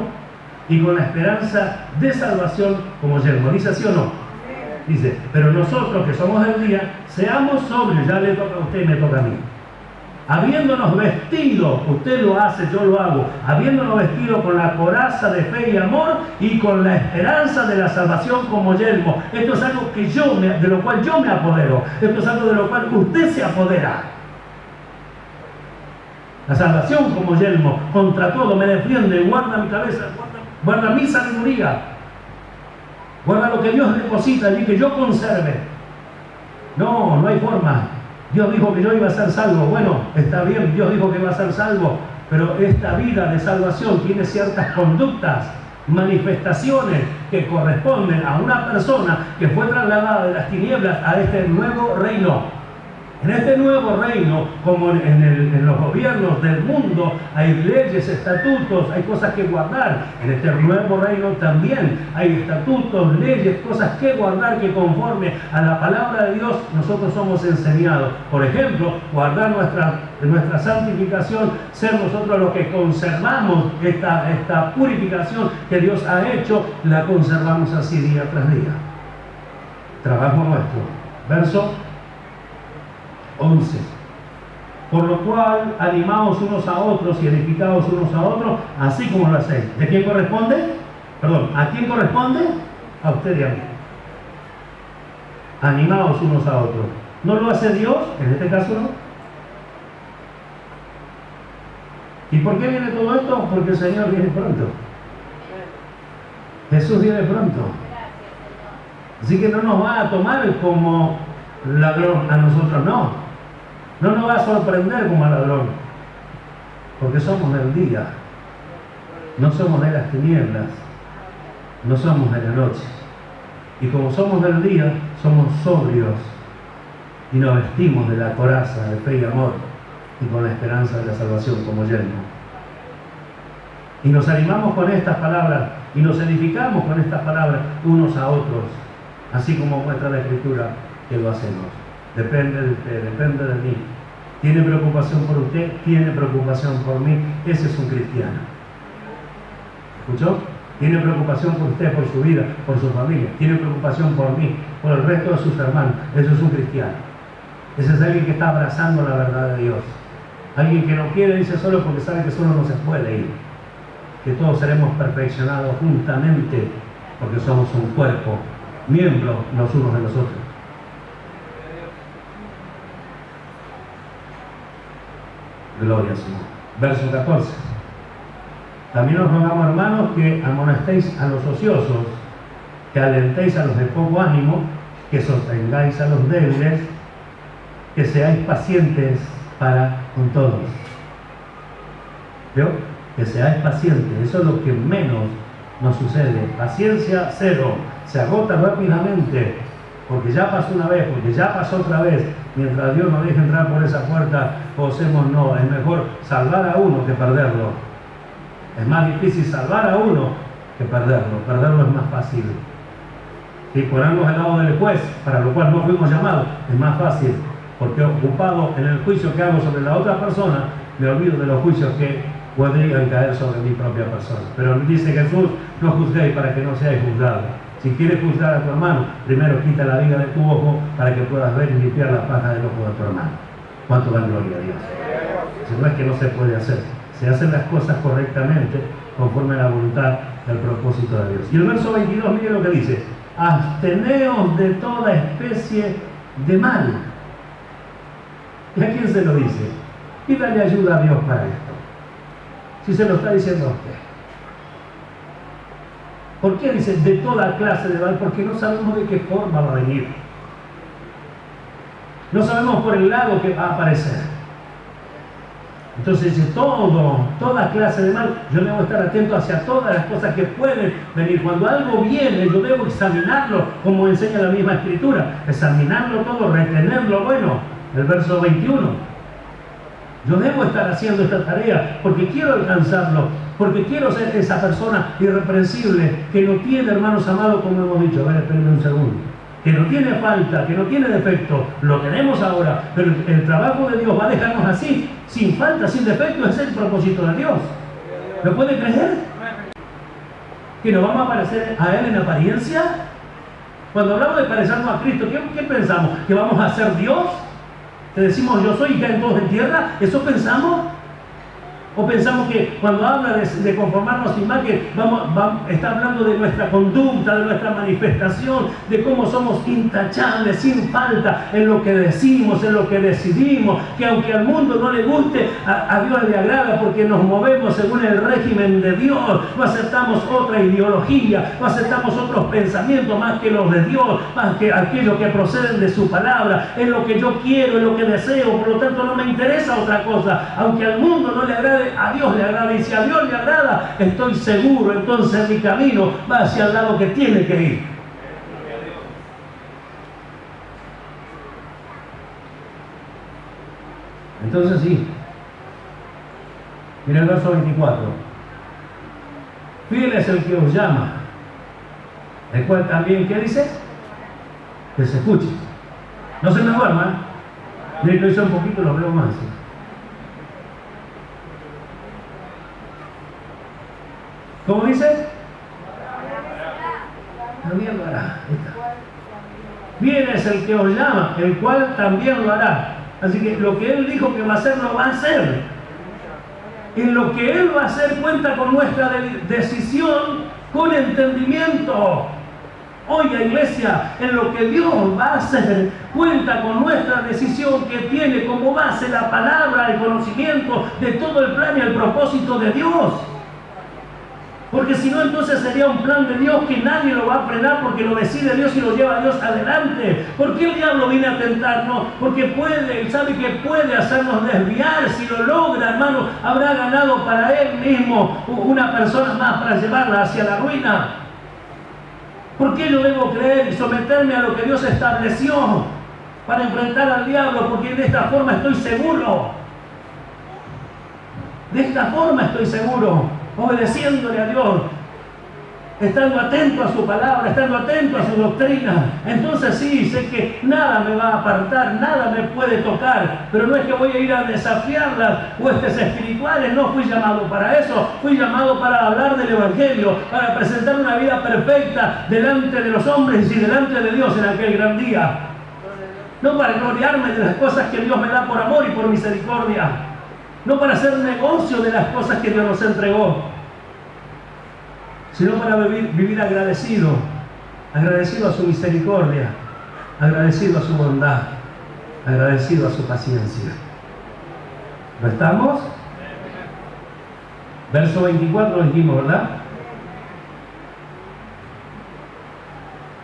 y con la esperanza de salvación como yelmo. ¿Dice así o no? Dice, pero nosotros que somos del día, seamos sobrios. Ya le toca a usted y me toca a mí. Habiéndonos vestido, usted lo hace, yo lo hago, habiéndonos vestido con la coraza de fe y amor y con la esperanza de la salvación como yelmo. Esto es algo que de lo cual yo me apodero. Esto es algo de lo cual usted se apodera. La salvación como yelmo, contra todo me defiende, guarda mi cabeza, guarda mi sabiduría, guarda lo que Dios deposita allí, que yo conserve. No hay forma. Dios dijo que yo iba a ser salvo. Bueno, está bien, Dios dijo que iba a ser salvo, pero esta vida de salvación tiene ciertas conductas, manifestaciones que corresponden a una persona que fue trasladada de las tinieblas a este nuevo reino. En este nuevo reino, como en los gobiernos del mundo, hay leyes, estatutos, hay cosas que guardar. En este nuevo reino también hay estatutos, leyes, cosas que guardar que conforme a la palabra de Dios nosotros somos enseñados. Por ejemplo, guardar nuestra santificación, ser nosotros los que conservamos esta purificación que Dios ha hecho, la conservamos así día tras día. Trabajo nuestro. Verso 11. Por lo cual, animaos unos a otros y edificaos unos a otros, así como lo hacéis. ¿De quién corresponde? Perdón, ¿a quién corresponde? A usted y a mí. Animaos unos a otros. ¿No lo hace Dios? En este caso no. ¿Y por qué viene todo esto? Porque el Señor viene pronto. Jesús viene pronto. Así que no nos va a tomar como ladrón a nosotros, no. No nos va a sorprender como ladrón, porque somos del día, no somos de las tinieblas, no somos de la noche. Y como somos del día, somos sobrios y nos vestimos de la coraza de fe y amor y con la esperanza de la salvación como yelmo. Y nos animamos con estas palabras y nos edificamos con estas palabras unos a otros, así como muestra la Escritura que lo hacemos. Depende de usted, depende de mí. ¿Tiene preocupación por usted? ¿Tiene preocupación por mí? Ese es un cristiano. ¿Escuchó? Tiene preocupación por usted, por su vida, por su familia. Tiene preocupación por mí, por el resto de sus hermanos. Eso es un cristiano. Ese es alguien que está abrazando la verdad de Dios. Alguien que no quiere irse solo porque sabe que solo no se puede ir. Que todos seremos perfeccionados juntamente porque somos un cuerpo, miembros los unos de los otros. Gloria al Señor. Verso 14. También os rogamos, hermanos, que amonestéis a los ociosos, que alentéis a los de poco ánimo, que sostengáis a los débiles, que seáis pacientes para con todos. ¿Vio? Que seáis pacientes. Eso es lo que menos nos sucede. Paciencia cero. Se agota rápidamente. Porque ya pasó una vez, porque ya pasó otra vez. Mientras Dios nos deje entrar por esa puerta, posemos no. Es mejor salvar a uno que perderlo. Es más difícil salvar a uno que perderlo. Perderlo es más fácil. Y ponernos al lado del juez, para lo cual no fuimos llamados, es más fácil. Porque ocupado en el juicio que hago sobre la otra persona, me olvido de los juicios que podrían caer sobre mi propia persona. Pero dice Jesús, no juzguéis para que no seáis juzgados. Si quieres juzgar a tu hermano, primero quita la viga de tu ojo para que puedas ver y limpiar la paja del ojo de tu hermano. ¿Cuánto da gloria a Dios? Si no es que no se puede hacer. Se hacen las cosas correctamente conforme a la voluntad del propósito de Dios. Y el verso 22, mire lo que dice. Absteneos de toda especie de mal. ¿Y a quién se lo dice? Pídale ayuda a Dios para esto. Si se lo está diciendo a usted. ¿Por qué dice de toda clase de mal? Porque no sabemos de qué forma va a venir. No sabemos por el lado que va a aparecer. Entonces dice toda clase de mal. Yo debo estar atento hacia todas las cosas que pueden venir. Cuando algo viene, yo debo examinarlo, como enseña la misma Escritura. Examinarlo todo, retener lo bueno. El verso 21. Yo debo estar haciendo esta tarea porque quiero alcanzarlo, porque quiero ser esa persona irreprensible que no tiene, hermanos amados, como hemos dicho. A ver, espérenme un segundo. Que no tiene falta, que no tiene defecto. Lo tenemos ahora, pero el trabajo de Dios va a dejarnos así, sin falta, sin defecto. Ese es el propósito de Dios. ¿Lo puede creer? ¿Que nos vamos a parecer a Él en apariencia? Cuando hablamos de parecernos a Cristo, ¿qué pensamos? ¿Que vamos a ser Dios? ¿Que decimos yo soy y caen todos en tierra? ¿Eso pensamos? ¿O pensamos que cuando habla de conformarnos a imagen, está hablando de nuestra conducta, de nuestra manifestación, de cómo somos intachables, sin falta en lo que decimos, en lo que decidimos, que aunque al mundo no le guste, a Dios le agrada porque nos movemos según el régimen de Dios, no aceptamos otra ideología, no aceptamos otros pensamientos más que los de Dios, más que aquellos que proceden de su palabra, es lo que yo quiero, es lo que deseo, por lo tanto no me interesa otra cosa, aunque al mundo no le agrade, a Dios le agrada, y si a Dios le agrada, estoy seguro, entonces mi camino va hacia el lado que tiene que ir. Entonces sí. Mira el verso 24. Fiel es el que os llama, el cual también, ¿qué dice? Que se escuche. No se me duerma. Mira, lo hice un poquito, lo veo más. ¿Cómo dice? También lo hará. Fiel es el que os llama, el cual también lo hará. Así que lo que Él dijo que va a hacer, lo va a hacer. En lo que Él va a hacer cuenta con nuestra decisión, con entendimiento. Oiga, iglesia, en lo que Dios va a hacer cuenta con nuestra decisión, que tiene como base la palabra, el conocimiento de todo el plan y el propósito de Dios. Porque si no, entonces sería un plan de Dios que nadie lo va a frenar, porque lo decide Dios y lo lleva Dios adelante. ¿Por qué el diablo viene a tentarnos? Porque él sabe que puede hacernos desviar. Si lo logra, hermano, habrá ganado para él mismo una persona más para llevarla hacia la ruina. ¿Por qué yo debo creer y someterme a lo que Dios estableció para enfrentar al diablo? Porque de esta forma estoy seguro. De esta forma estoy seguro. Obedeciéndole a Dios, estando atento a su palabra, estando atento a su doctrina. Entonces sí, sé que nada me va a apartar, nada me puede tocar, pero no es que voy a ir a desafiar las huestes espirituales. No fui llamado para eso, fui llamado para hablar del Evangelio, para presentar una vida perfecta delante de los hombres y delante de Dios en aquel gran día. No para gloriarme de las cosas que Dios me da por amor y por misericordia, no para hacer negocio de las cosas que Dios nos entregó, sino para vivir agradecido a su misericordia, agradecido a su bondad, agradecido a su paciencia. ¿No estamos? Verso 24 dijimos, ¿verdad?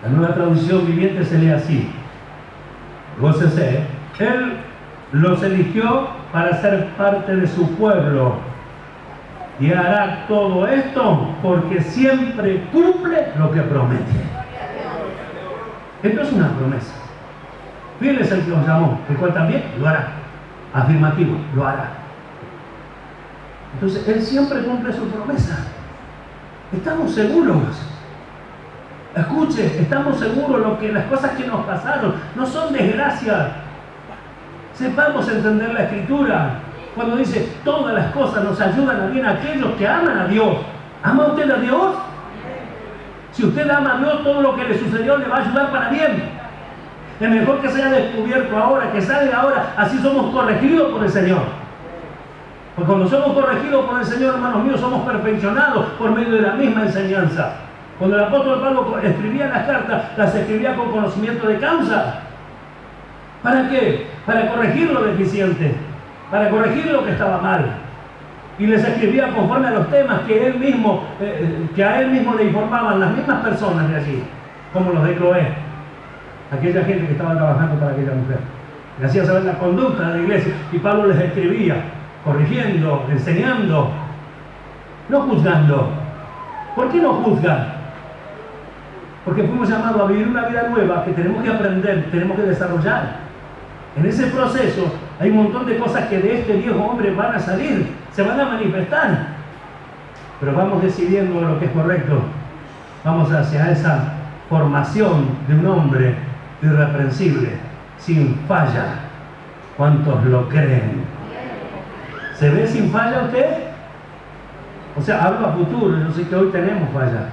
La Nueva Traducción Viviente se lee así. Gócese. Él los eligió para ser parte de su pueblo y hará todo esto porque siempre cumple lo que promete. Esto es una promesa. Fiel es el que os llamó, el cual también lo hará. Afirmativo, lo hará. Entonces Él siempre cumple su promesa. Estamos seguros. Escuche, estamos seguros que las cosas que nos pasaron no son desgracias. Sepamos entender la Escritura cuando dice todas las cosas nos ayudan a bien a aquellos que aman a Dios. ¿Ama usted a Dios? Si usted ama a Dios, todo lo que le sucedió le va a ayudar para bien. Es mejor que sea descubierto ahora, que salga ahora, así somos corregidos por el Señor. Porque cuando somos corregidos por el Señor, hermanos míos, somos perfeccionados por medio de la misma enseñanza. Cuando el apóstol Pablo escribía las cartas, las escribía con conocimiento de causa. ¿Para qué? Para corregir lo deficiente, para corregir lo que estaba mal. Y les escribía conforme a los temas que a él mismo le informaban las mismas personas de allí, como los de Cloé, aquella gente que estaba trabajando para aquella mujer. Le hacía saber la conducta de la iglesia y Pablo les escribía, corrigiendo, enseñando, no juzgando. ¿Por qué no juzgan? Porque fuimos llamados a vivir una vida nueva que tenemos que aprender, tenemos que desarrollar. En ese proceso hay un montón de cosas que de este viejo hombre van a salir, se van a manifestar. Pero vamos decidiendo lo que es correcto. Vamos hacia esa formación de un hombre irreprensible, sin falla. ¿Cuántos lo creen? ¿Se ve sin falla usted? O sea, hablo a futuro, yo sé que hoy tenemos falla.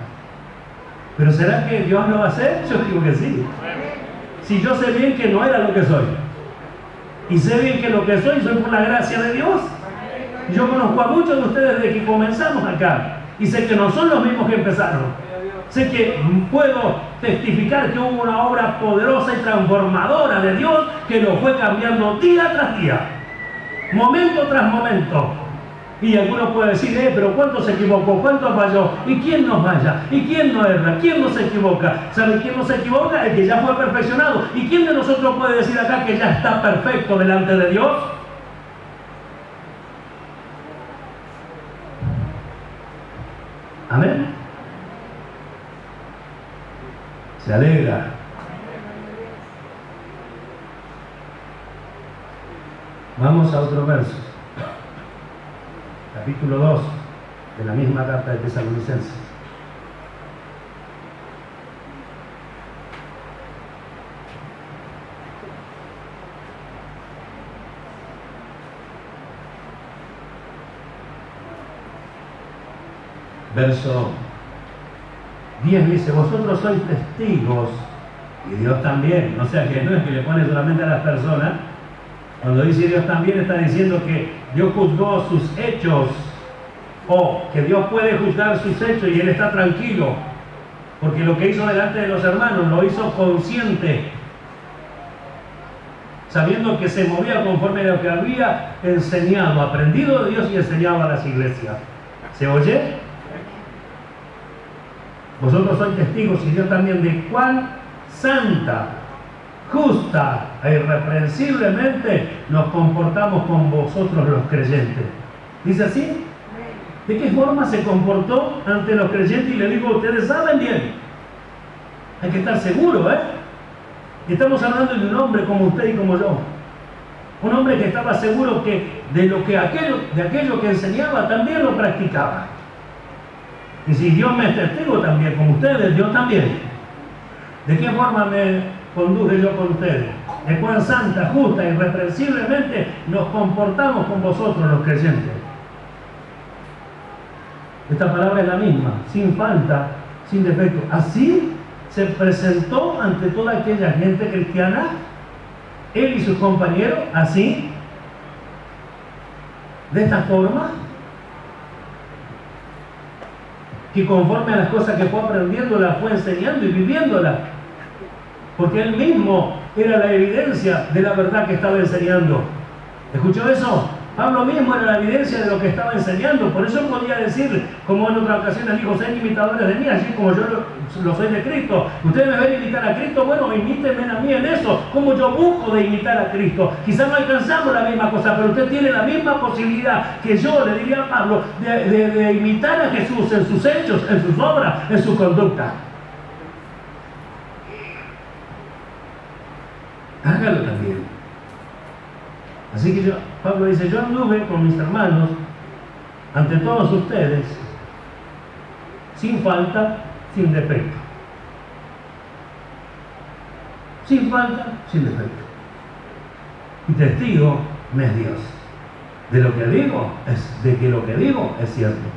¿Pero será que Dios lo va a hacer? Yo digo que sí. Si yo sé bien que no era lo que soy. Y sé bien que lo que soy por la gracia de Dios. Yo conozco a muchos de ustedes desde que comenzamos acá. Y sé que no son los mismos que empezaron. Sé que puedo testificar que hubo una obra poderosa y transformadora de Dios que lo fue cambiando día tras día. Momento tras momento. Y alguno puede decir, pero ¿cuánto se equivocó? ¿Cuánto falló? ¿Y quién no falla? ¿Y quién no erra? ¿Quién no se equivoca? ¿Sabe quién no se equivoca? El que ya fue perfeccionado. ¿Y quién de nosotros puede decir acá que ya está perfecto delante de Dios? Amén. Se alegra. Vamos a otro verso. Capítulo 2 de la misma carta de Tesalonicenses. Verso 10 dice, vosotros sois testigos, y Dios también. O sea que no es que le pone solamente a las personas. Cuando dice Dios también, está diciendo que Dios juzgó sus hechos, o que Dios puede juzgar sus hechos y Él está tranquilo, porque lo que hizo delante de los hermanos lo hizo consciente, sabiendo que se movía conforme a lo que había enseñado, aprendido de Dios y enseñado a las iglesias. ¿Se oye? Vosotros sois testigos, y Dios también, de cuán santa, justa e irreprensiblemente nos comportamos con vosotros los creyentes. ¿Dice así? ¿De qué forma se comportó ante los creyentes? Y le digo, ustedes saben bien. Hay que estar seguro, ¿eh? Estamos hablando de un hombre como usted y como yo. Un hombre que estaba seguro que de aquello que enseñaba también lo practicaba. Y si Dios me es testigo también, como ustedes, yo también. ¿De qué forma me conduje yo con ustedes? De cuán santa, justa, irreprensiblemente nos comportamos con vosotros los creyentes. Esta palabra es la misma, sin falta, sin defecto. Así se presentó ante toda aquella gente cristiana, él y sus compañeros, así, de esta forma, que conforme a las cosas que fue aprendiendo, las fue enseñando y viviéndolas, porque él mismo era la evidencia de la verdad que estaba enseñando. ¿Escuchó eso? Pablo mismo era la evidencia de lo que estaba enseñando. Por eso podía decir, como en otra ocasión dijo, sean imitadores de mí, así como yo lo soy de Cristo. Ustedes me ven imitar a Cristo, bueno, imítenme a mí en eso, como yo busco de imitar a Cristo. Quizás no alcanzamos la misma cosa, pero usted tiene la misma posibilidad que yo, le diría a Pablo, de imitar a Jesús en sus hechos, en sus obras, en su conducta. Hágalo también. Así que Pablo dice, yo anduve con mis hermanos ante todos ustedes, sin falta, sin defecto. Sin falta, sin defecto. Y testigo me es Dios. De lo que digo, de que lo que digo es cierto.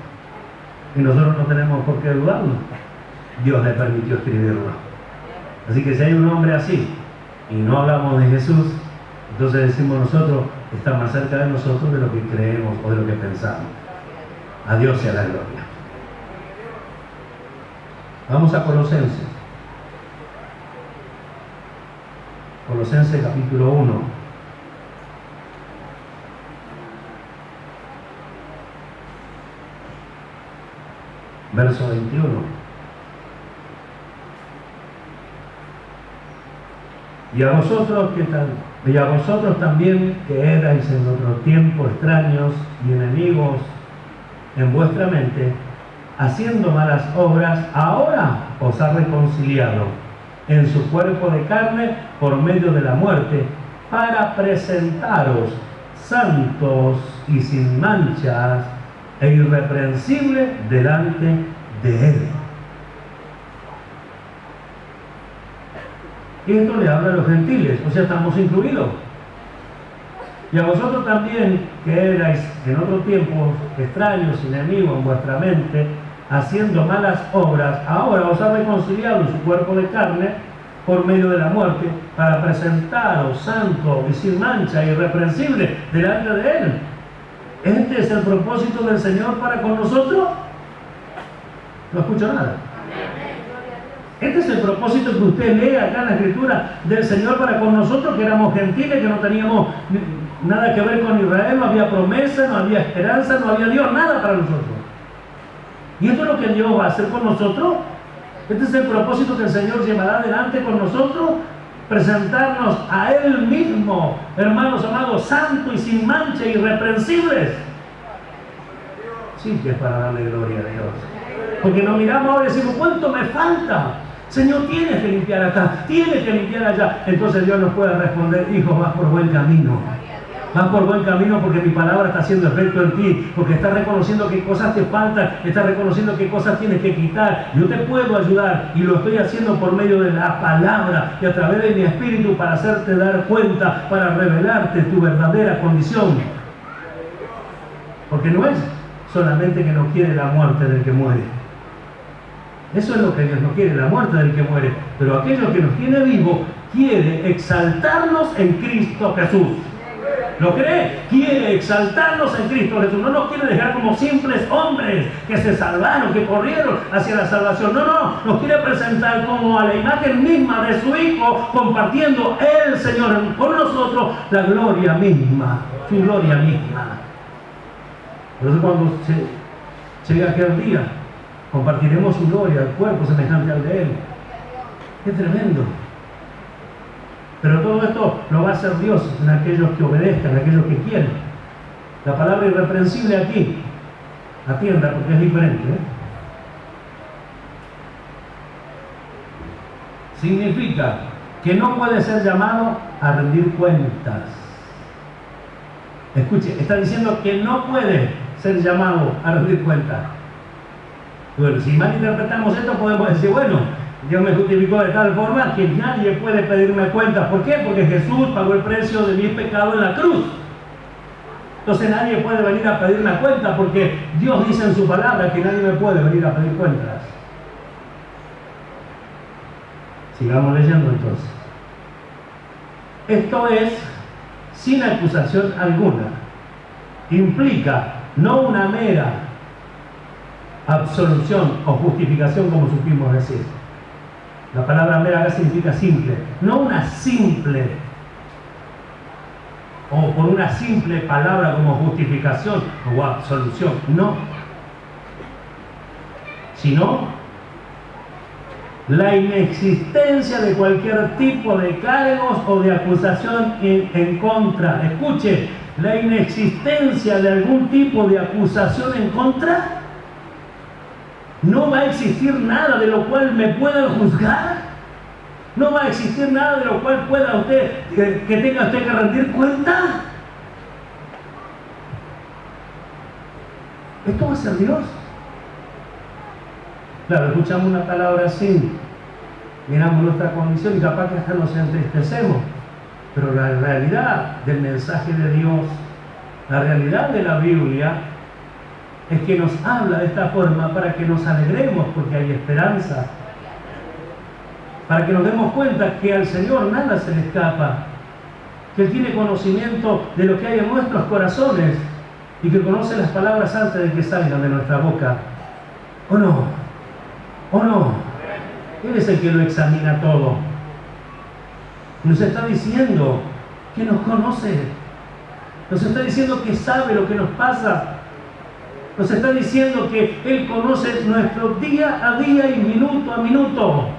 Y nosotros no tenemos por qué dudarlo. Dios le permitió escribirlo. Así que si hay un hombre así, y no hablamos de Jesús, entonces decimos nosotros, está más cerca de nosotros de lo que creemos o de lo que pensamos. A Dios sea la gloria. Vamos a Colosenses. Colosenses capítulo 1. Verso 21. Y a vosotros, ¿qué tal? Y a vosotros también, que erais en otro tiempo extraños y enemigos en vuestra mente, haciendo malas obras, ahora os ha reconciliado en su cuerpo de carne por medio de la muerte, para presentaros santos y sin manchas e irreprensibles delante de Él. Y esto le habla a los gentiles, o sea, estamos incluidos. Y a vosotros también, que erais en otro tiempo extraños, enemigos en vuestra mente, haciendo malas obras, ahora os ha reconciliado en su cuerpo de carne por medio de la muerte, para presentaros santos y sin mancha, irreprensible delante de Él. ¿Este es el propósito del Señor para con nosotros? No escucho nada. Este es el propósito que usted lee acá en la Escritura del Señor para con nosotros, que éramos gentiles, que no teníamos nada que ver con Israel, no había promesa, no había esperanza, no había Dios, nada para nosotros. Y esto es lo que Dios va a hacer con nosotros. Este es el propósito que el Señor llevará adelante con nosotros, presentarnos a Él mismo, hermanos amados, santos y sin mancha, irreprensibles. Sí que es para darle gloria a Dios. Porque nos miramos ahora y decimos, ¿cuánto me falta? Señor, tienes que limpiar acá, tienes que limpiar allá. Entonces Dios nos puede responder, hijo, vas por buen camino. Vas por buen camino porque mi palabra está haciendo efecto en ti, porque estás reconociendo qué cosas te faltan, estás reconociendo qué cosas tienes que quitar. Yo te puedo ayudar y lo estoy haciendo por medio de la palabra y a través de mi espíritu para hacerte dar cuenta, para revelarte tu verdadera condición. Porque no es solamente que no quiere la muerte del que muere. Eso es lo que Dios no quiere, la muerte del que muere. Pero aquello que nos tiene vivos quiere exaltarnos en Cristo Jesús. ¿Lo cree? Quiere exaltarnos en Cristo Jesús. No nos quiere dejar como simples hombres que se salvaron, que corrieron hacia la salvación. No, nos quiere presentar como a la imagen misma de su Hijo, compartiendo el Señor con nosotros la gloria misma, su gloria misma. Por eso cuando llegue aquel día, compartiremos su gloria, el cuerpo semejante al de Él. ¡Qué tremendo! Pero todo esto lo va a hacer Dios en aquellos que obedezcan, en aquellos que quieren. La palabra irreprensible aquí, atienda porque es diferente, significa que no puede ser llamado a rendir cuentas. Escuche, está diciendo que no puede ser llamado a rendir cuentas. Bueno, si malinterpretamos esto, podemos decir, bueno, Dios me justificó de tal forma que nadie puede pedirme cuentas. ¿Por qué? Porque Jesús pagó el precio de mi pecado en la cruz. Entonces nadie puede venir a pedirme cuentas porque Dios dice en su palabra que nadie me puede venir a pedir cuentas. Sigamos leyendo entonces. Esto es sin acusación alguna. Implica no una mera absolución o justificación como supimos decir. La palabra mera acá significa simple, no una simple o por una simple palabra como justificación o absolución, no, sino la inexistencia de cualquier tipo de cargos o de acusación en contra. Escuche, la inexistencia de algún tipo de acusación en contra. No va a existir nada de lo cual me puedan juzgar. No va a existir nada de lo cual pueda usted, que tenga usted que rendir cuenta. Esto va a ser Dios. Claro, escuchamos una palabra así, miramos nuestra condición y capaz que hasta nos entristecemos. Pero la realidad del mensaje de Dios, la realidad de la Biblia, es que nos habla de esta forma para que nos alegremos porque hay esperanza, para que nos demos cuenta que al Señor nada se le escapa, que Él tiene conocimiento de lo que hay en nuestros corazones y que conoce las palabras antes de que salgan de nuestra boca. ¿O no? ¿O no? Él es el que lo examina todo. Nos está diciendo que nos conoce, nos está diciendo que sabe lo que nos pasa. Nos está diciendo que Él conoce nuestro día a día y minuto a minuto.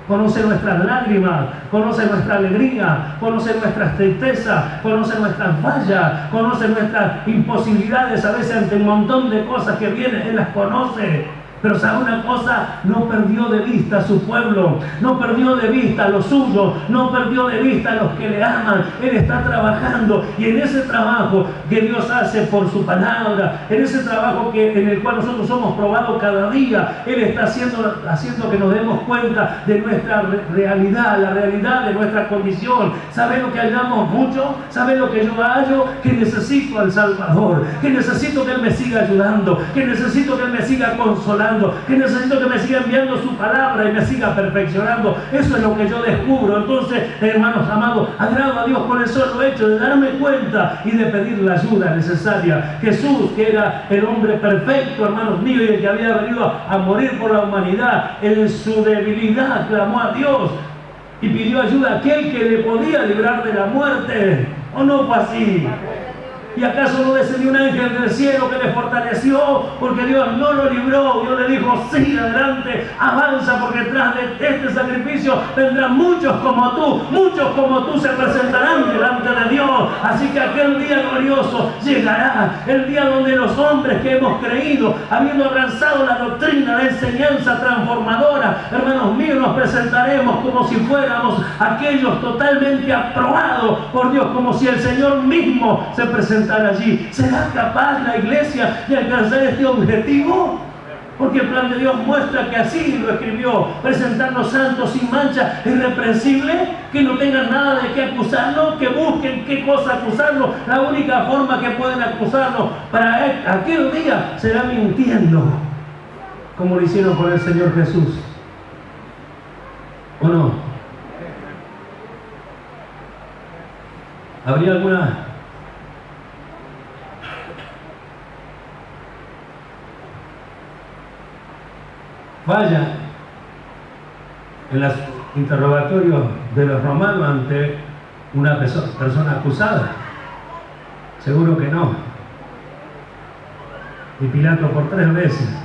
Conoce nuestras lágrimas, conoce nuestra alegría, conoce nuestras tristezas, conoce nuestras fallas, conoce nuestras imposibilidades a veces ante un montón de cosas que vienen. Él las conoce. Pero sabe una cosa, no perdió de vista a su pueblo, no perdió de vista a los suyos, no perdió de vista a los que le aman. Él está trabajando y en ese trabajo que Dios hace por su palabra, en ese trabajo en el cual nosotros somos probados cada día, Él está haciendo que nos demos cuenta de nuestra realidad, la realidad de nuestra condición. ¿Sabe lo que hallamos mucho? ¿Sabe lo que yo hallo? Que necesito al Salvador, que necesito que Él me siga ayudando, que necesito que Él me siga consolando, que necesito que me siga enviando su palabra y me siga perfeccionando. Eso es lo que yo descubro. Entonces, hermanos amados, agrado a Dios con el solo hecho de darme cuenta y de pedir la ayuda necesaria. Jesús, que era el hombre perfecto, hermanos míos, y el que había venido a morir por la humanidad, en su debilidad clamó a Dios y pidió ayuda a aquel que le podía librar de la muerte. ¿O no fue así? ¿Y acaso no descendió un ángel del cielo que le fortaleció? Porque Dios no lo libró. Dios le dijo, sigue adelante, avanza, porque tras de este sacrificio vendrán muchos como tú se presentarán delante de Dios. Así que aquel día glorioso llegará, el día donde los hombres que hemos creído, habiendo abrazado la doctrina, la enseñanza transformadora, hermanos míos, nos presentaremos como si fuéramos aquellos totalmente aprobados por Dios, como si el Señor mismo se presentara allí. ¿Será capaz la iglesia de alcanzar este objetivo? Porque el plan de Dios muestra que así lo escribió: presentarnos santos, sin mancha, irreprensibles, que no tengan nada de qué acusarnos, que busquen qué cosa acusarnos. La única forma que pueden acusarnos para aquel día será mintiendo, como lo hicieron con el Señor Jesús. ¿O no? ¿Habría alguna falla en los interrogatorios de los romanos ante una persona acusada? Seguro que no. Y Pilato por 3 veces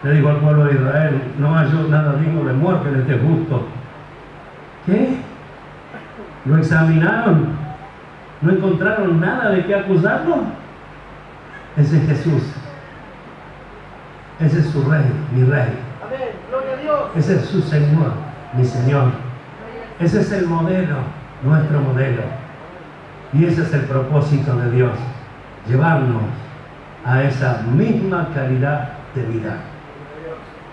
le dijo al pueblo de Israel: no halló nada digno de muerte en este justo. ¿Qué? ¿Lo examinaron? ¿No encontraron nada de qué acusarlo? Ese es Jesús. Ese es su rey, mi rey.
Gloria a Dios.
Ese es su Señor, mi Señor. Ese es el modelo, nuestro modelo. Y ese es el propósito de Dios: llevarnos a esa misma calidad de vida.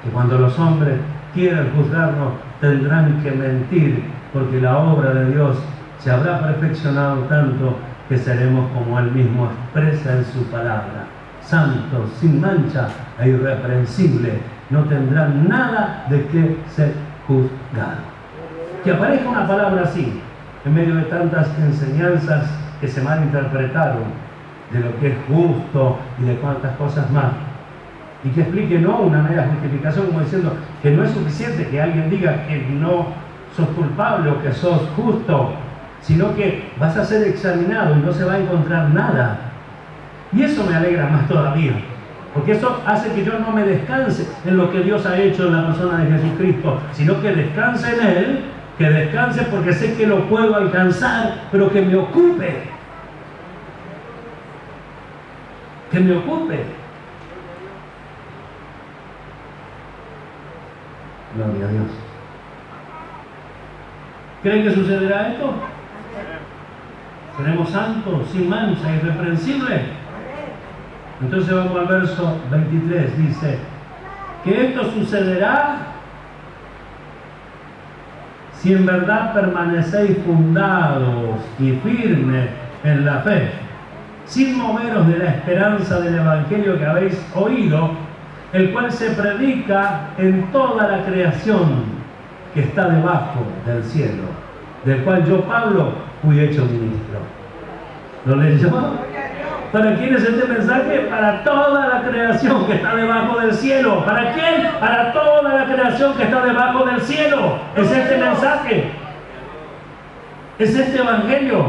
Que cuando los hombres quieran juzgarnos, tendrán que mentir, porque la obra de Dios se habrá perfeccionado tanto que seremos como Él mismo expresa en su palabra: santos, sin mancha e irreprensibles. No tendrán nada de qué ser juzgado. Que aparezca una palabra así en medio de tantas enseñanzas que se malinterpretaron de lo que es justo y de cuantas cosas más, y que explique no una mera justificación, como diciendo que no es suficiente que alguien diga que no sos culpable o que sos justo, sino que vas a ser examinado y no se va a encontrar nada. Y eso me alegra más todavía, porque eso hace que yo no me descanse en lo que Dios ha hecho en la persona de Jesucristo, sino que descanse en Él, que descanse porque sé que lo puedo alcanzar, pero que me ocupe. Que me ocupe. Gloria a Dios. ¿Creen que sucederá esto? ¿Seremos santos, sin mancha, irreprensibles? Entonces vamos al verso 23, dice que esto sucederá si en verdad permanecéis fundados y firmes en la fe, sin moveros de la esperanza del Evangelio que habéis oído, el cual se predica en toda la creación que está debajo del cielo, del cual yo, Pablo, fui hecho ministro. ¿Lo leyó? ¿Para quién es este mensaje? Para toda la creación que está debajo del cielo. ¿Para quién? Para toda la creación que está debajo del cielo. Es este mensaje. Es este evangelio.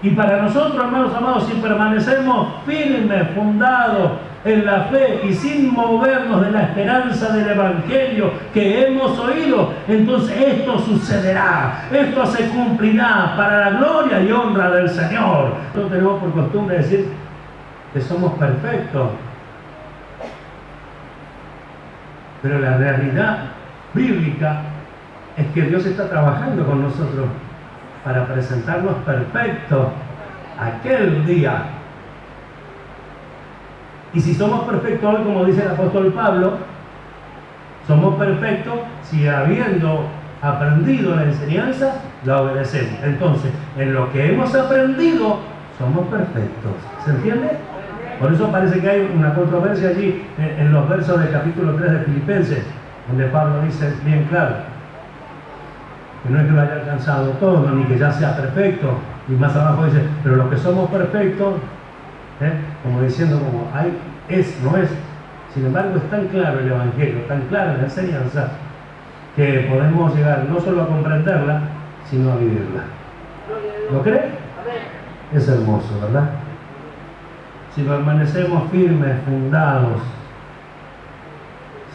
Y para nosotros, hermanos amados, si permanecemos firmes, fundados en la fe y sin movernos de la esperanza del evangelio que hemos oído, entonces esto sucederá, esto se cumplirá para la gloria y honra del Señor. Nosotros tenemos por costumbre decir que somos perfectos, pero la realidad bíblica es que Dios está trabajando con nosotros para presentarnos perfectos aquel día. Y si somos perfectos hoy, como dice el apóstol Pablo, somos perfectos si, habiendo aprendido la enseñanza, la obedecemos. Entonces, en lo que hemos aprendido, somos perfectos. ¿Se entiende? Por eso parece que hay una controversia allí en los versos del capítulo 3 de Filipenses, donde Pablo dice bien claro que no es que lo haya alcanzado todo, ni que ya sea perfecto. Y más abajo dice, pero los que somos perfectos, como diciendo, como hay, no es. Sin embargo, es tan claro el Evangelio, tan clara la enseñanza, que podemos llegar no solo a comprenderla, sino a vivirla. ¿Lo cree? Es hermoso, ¿verdad? si permanecemos firmes, fundados,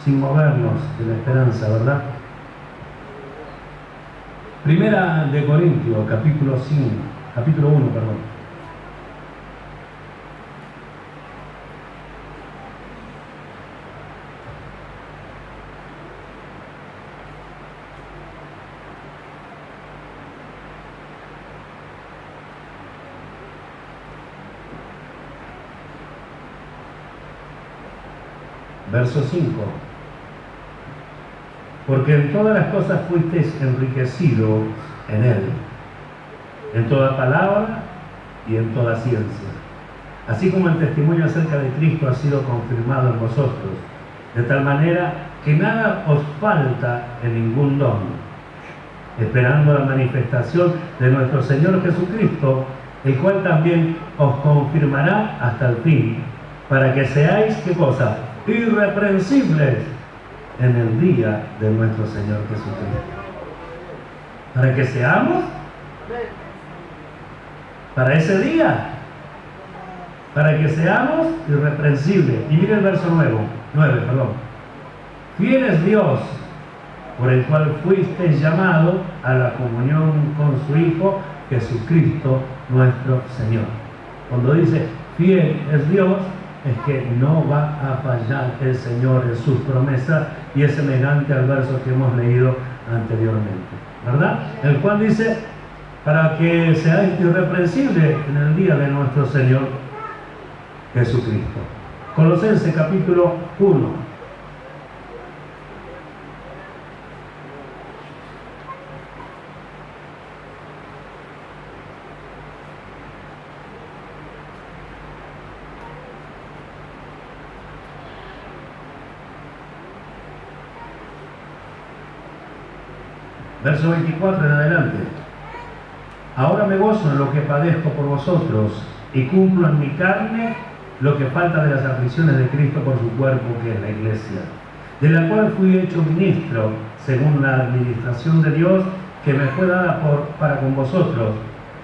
sin movernos de la esperanza, ¿verdad? Primera de Corintios, capítulo 1, perdón. Verso 5. Porque en todas las cosas fuisteis enriquecidos en Él, en toda palabra y en toda ciencia, así como el testimonio acerca de Cristo ha sido confirmado en vosotros, de tal manera que nada os falta en ningún don, esperando la manifestación de nuestro Señor Jesucristo, el cual también os confirmará hasta el fin, para que seáis, ¿qué cosa? Irreprensibles en el día de nuestro Señor Jesucristo. Para que seamos para ese día, para que seamos irreprensibles. Y mire el verso 9, fiel es Dios, por el cual fuisteis llamados a la comunión con su Hijo Jesucristo nuestro Señor. Cuando dice fiel es Dios, es que no va a fallar el Señor en sus promesas, y es semejante al verso que hemos leído anteriormente, ¿verdad? El cual dice, para que seáis irreprensibles en el día de nuestro Señor Jesucristo. Colosenses capítulo 1. Verso 24 en adelante. Ahora me gozo en lo que padezco por vosotros y cumplo en mi carne lo que falta de las aflicciones de Cristo por su cuerpo, que es la iglesia, de la cual fui hecho ministro según la administración de Dios que me fue dada para con vosotros,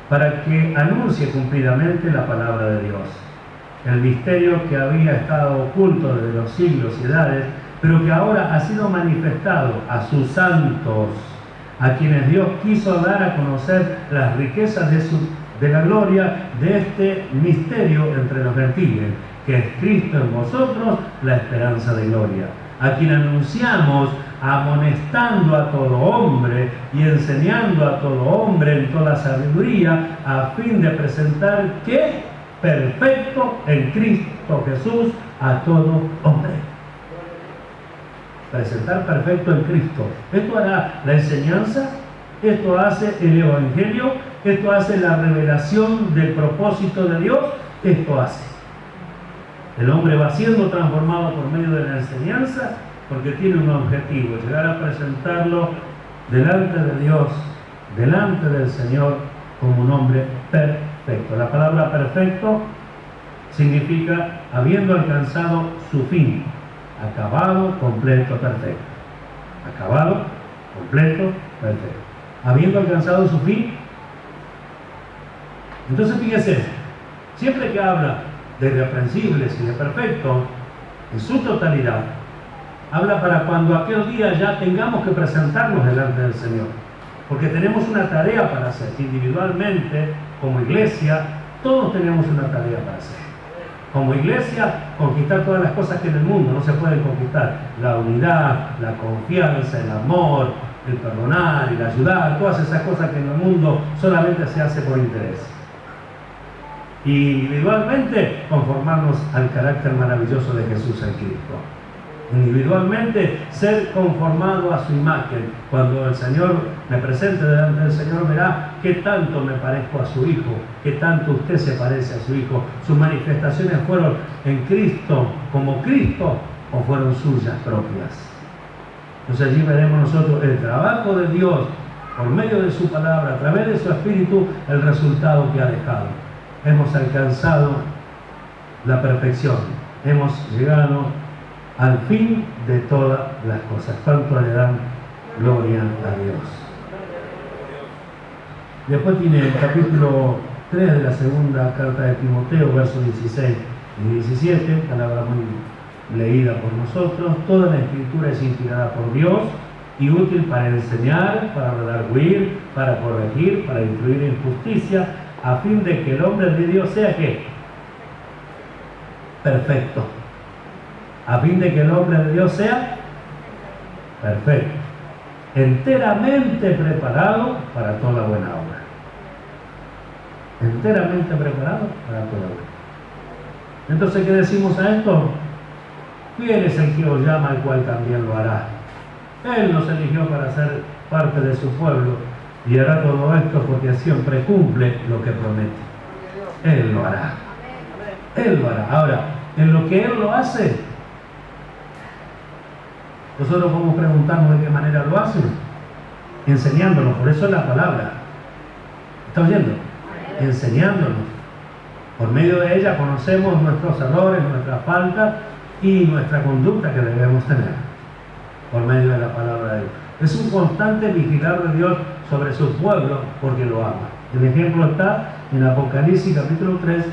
para que anuncie cumplidamente la palabra de Dios, el misterio que había estado oculto desde los siglos y edades, pero que ahora ha sido manifestado a sus santos, a quienes Dios quiso dar a conocer las riquezas de la gloria de este misterio entre los gentiles, que es Cristo en vosotros, la esperanza de gloria, a quien anunciamos amonestando a todo hombre y enseñando a todo hombre en toda sabiduría, a fin de presentar que perfecto en Cristo Jesús a todo hombre. Presentar perfecto en Cristo. Esto hará la enseñanza, esto hace el Evangelio, esto hace la revelación del propósito de Dios, esto hace. El hombre va siendo transformado por medio de la enseñanza porque tiene un objetivo, llegar a presentarlo delante de Dios, delante del Señor, como un hombre perfecto. La palabra perfecto significa habiendo alcanzado su fin. Acabado, completo, perfecto. Acabado, completo, perfecto. Habiendo alcanzado su fin. Entonces fíjese, siempre que habla de irreprensibles y de perfecto, en su totalidad, habla para cuando aquel día ya tengamos que presentarnos delante del Señor. Porque tenemos una tarea para hacer. Individualmente, como iglesia, todos tenemos una tarea para hacer. Como iglesia, conquistar todas las cosas que en el mundo no se pueden conquistar. La unidad, la confianza, el amor, el perdonar, el ayudar, todas esas cosas que en el mundo solamente se hace por interés. Y individualmente, conformarnos al carácter maravilloso de Jesús en Cristo. Individualmente, ser conformado a su imagen. Cuando el Señor me presente delante del Señor, verá qué tanto me parezco a su Hijo, qué tanto usted se parece a su Hijo. Sus manifestaciones fueron en Cristo, como Cristo, o fueron suyas propias. Entonces allí veremos nosotros el trabajo de Dios por medio de su palabra, a través de su Espíritu, el resultado que ha dejado. Hemos alcanzado la perfección, hemos llegado al fin de todas las cosas. ¿Cuánto le dan gloria a Dios? Después tiene el capítulo 3 de la segunda carta de Timoteo, verso 16. y 17, palabra muy leída por nosotros. Toda la Escritura es inspirada por Dios y útil para enseñar, para redarguir, para corregir, para instruir en justicia, a fin de que el hombre de Dios sea ¿qué? Perfecto. A fin de que el hombre de Dios sea perfecto, enteramente preparado para toda buena obra. Enteramente preparado para toda buena obra. Entonces, ¿qué decimos a esto? Fiel es el que os llama, el cual también lo hará. Él nos eligió para ser parte de su pueblo y hará todo esto porque siempre cumple lo que promete. Él lo hará. Él lo hará. Ahora, en lo que Él lo hace, nosotros podemos preguntarnos de qué manera lo hace. Enseñándonos, por eso es la palabra. ¿Está oyendo? Enseñándonos. Por medio de ella conocemos nuestros errores, nuestras faltas y nuestra conducta que debemos tener. Por medio de la palabra de Dios. Es un constante vigilar de Dios sobre su pueblo porque lo ama. El ejemplo está en Apocalipsis capítulo 3,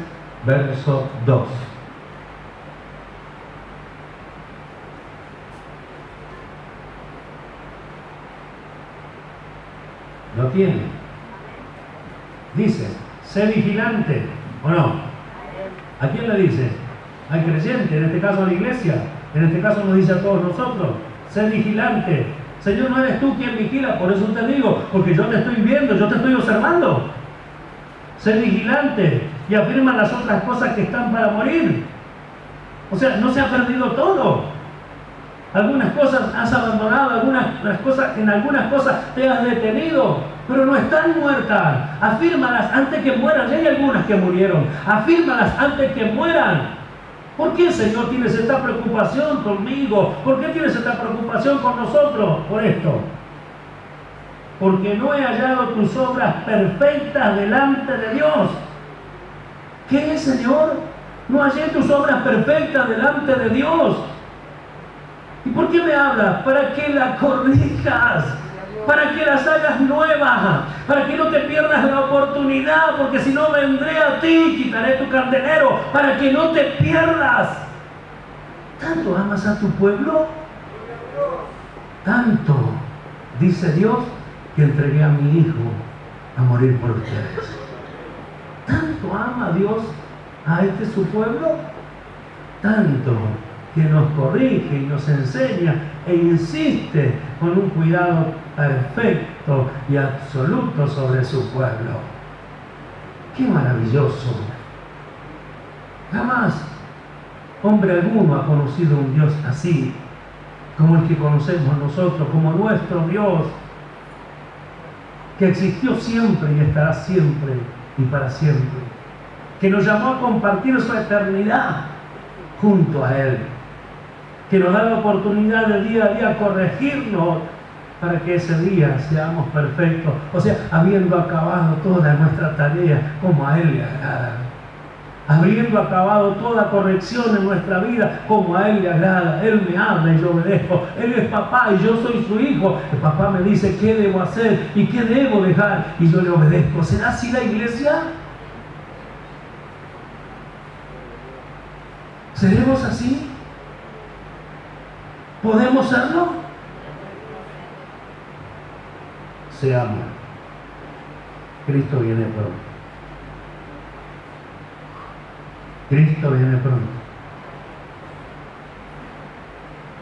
verso 2. Lo tiene. Dice, sé vigilante, ¿o no? ¿A quién le dice? Al creyente, en este caso a la iglesia. En este caso nos dice a todos nosotros, sé vigilante. Señor, no eres tú quien vigila, por eso te digo, porque yo te estoy viendo, yo te estoy observando. Sé vigilante y afirma las otras cosas que están para morir. O sea, no se ha perdido todo. Algunas cosas has abandonado, en algunas cosas te has detenido, pero no están muertas. Afírmalas antes que mueran. Ya hay algunas que murieron. Afírmalas antes que mueran. ¿Por qué, Señor, tienes esta preocupación conmigo? ¿Por qué tienes esta preocupación con nosotros por esto? Porque no he hallado tus obras perfectas delante de Dios. ¿Qué, Señor? No hallé tus obras perfectas delante de Dios. ¿Y por qué me hablas? Para que las corrijas, para que las hagas nuevas, para que no te pierdas la oportunidad, porque si no vendré a ti, quitaré tu candelero, para que no te pierdas. ¿Tanto amas a tu pueblo? Tanto, dice Dios, que entregué a mi hijo a morir por ustedes. ¿Tanto ama Dios a este su pueblo? Tanto que nos corrige y nos enseña e insiste con un cuidado perfecto y absoluto sobre su pueblo. ¡Qué maravilloso! Jamás hombre alguno ha conocido un Dios así, como el que conocemos nosotros, como nuestro Dios, que existió siempre y estará siempre y para siempre, que nos llamó a compartir su eternidad junto a Él, que nos da la oportunidad de día a día corregirnos para que ese día seamos perfectos, o sea, habiendo acabado toda nuestra tarea como a Él le agrada, habiendo acabado toda corrección en nuestra vida como a Él le agrada. Él me habla y yo obedezco. Él es papá y yo soy su hijo. El papá me dice qué debo hacer y qué debo dejar y yo le obedezco. ¿Será así la iglesia? ¿Seremos así? ¿Podemos serlo? Seamos. Cristo viene pronto. Cristo viene pronto.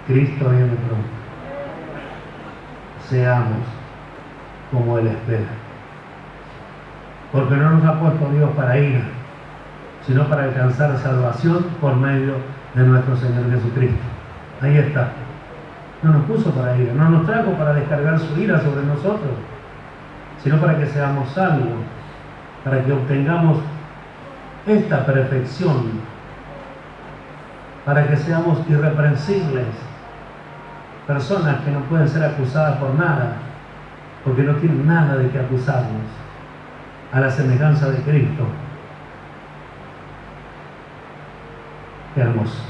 Cristo viene pronto. Seamos como Él espera. Porque no nos ha puesto Dios para ira, sino para alcanzar salvación por medio de nuestro Señor Jesucristo. Ahí está. No nos puso para ira, no nos trajo para descargar su ira sobre nosotros, sino para que seamos salvos, para que obtengamos esta perfección, para que seamos irreprensibles, personas que no pueden ser acusadas por nada, porque no tienen nada de qué acusarnos, a la semejanza de Cristo. Qué hermoso.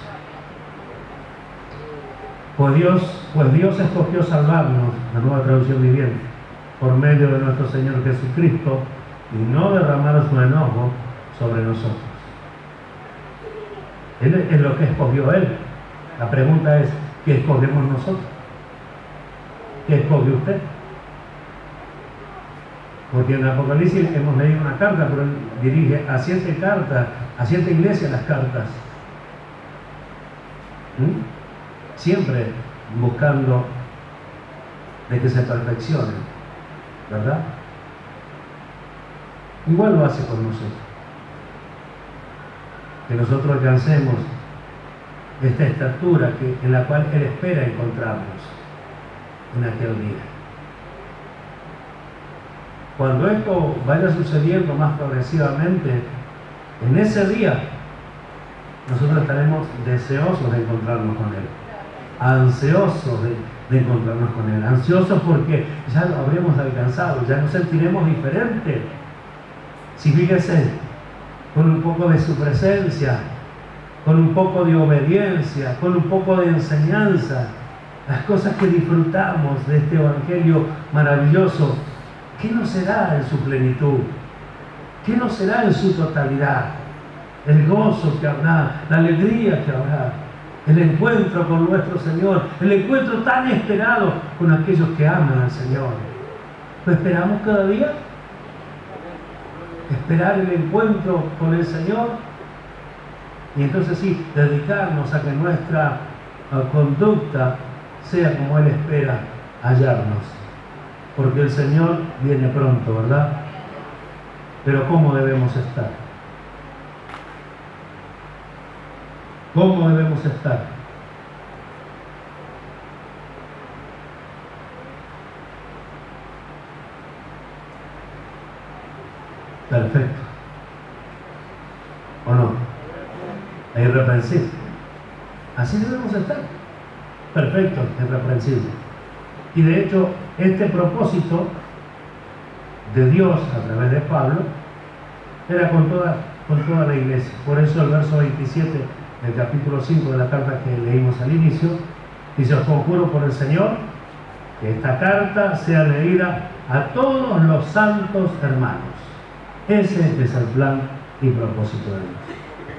Pues Dios escogió salvarnos, la Nueva Traducción Viviente, por medio de nuestro Señor Jesucristo, y no derramar su enojo sobre nosotros. Él es lo que escogió Él. La pregunta es, ¿qué escogemos nosotros? ¿Qué escoge usted? Porque en Apocalipsis hemos leído una carta, pero Él dirige a 7 cartas, a 7 iglesias las cartas. Siempre buscando de que se perfeccionen, ¿verdad? Igual lo hace con nosotros. Que nosotros alcancemos esta estatura en la cual Él espera encontrarnos en aquel día. Cuando esto vaya sucediendo más progresivamente, en ese día nosotros estaremos deseosos de encontrarnos con Él, ansiosos de encontrarnos con Él, ansiosos porque ya lo habremos alcanzado, ya nos sentiremos diferentes. Si fíjese, con un poco de su presencia, con un poco de obediencia, con un poco de enseñanza, las cosas que disfrutamos de este Evangelio maravilloso, ¿qué no será en su plenitud? ¿Qué no será en su totalidad? El gozo que habrá, la alegría que habrá, el encuentro con nuestro Señor, el encuentro tan esperado con aquellos que aman al Señor. ¿Lo esperamos cada día? Esperar el encuentro con el Señor y entonces sí, dedicarnos a que nuestra conducta sea como Él espera hallarnos, porque el Señor viene pronto, ¿verdad? Pero ¿cómo debemos estar? ¿Cómo debemos estar? Perfecto. ¿O no? Es irreprensible. Así debemos estar. Perfecto, irreprensible. Y de hecho, este propósito de Dios a través de Pablo era con toda la iglesia. Por eso el verso 27 del capítulo 5 de la carta que leímos al inicio dice: os conjuro por el Señor que esta carta sea leída a todos los santos hermanos. Ese es el plan y propósito de Dios.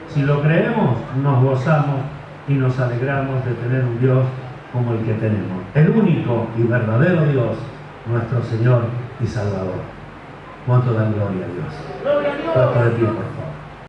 Si lo creemos, nos gozamos y nos alegramos de tener un Dios como el que tenemos. El único y verdadero Dios, nuestro Señor y Salvador. ¿Cuánto dan gloria a Dios? ¡Gloria a Dios!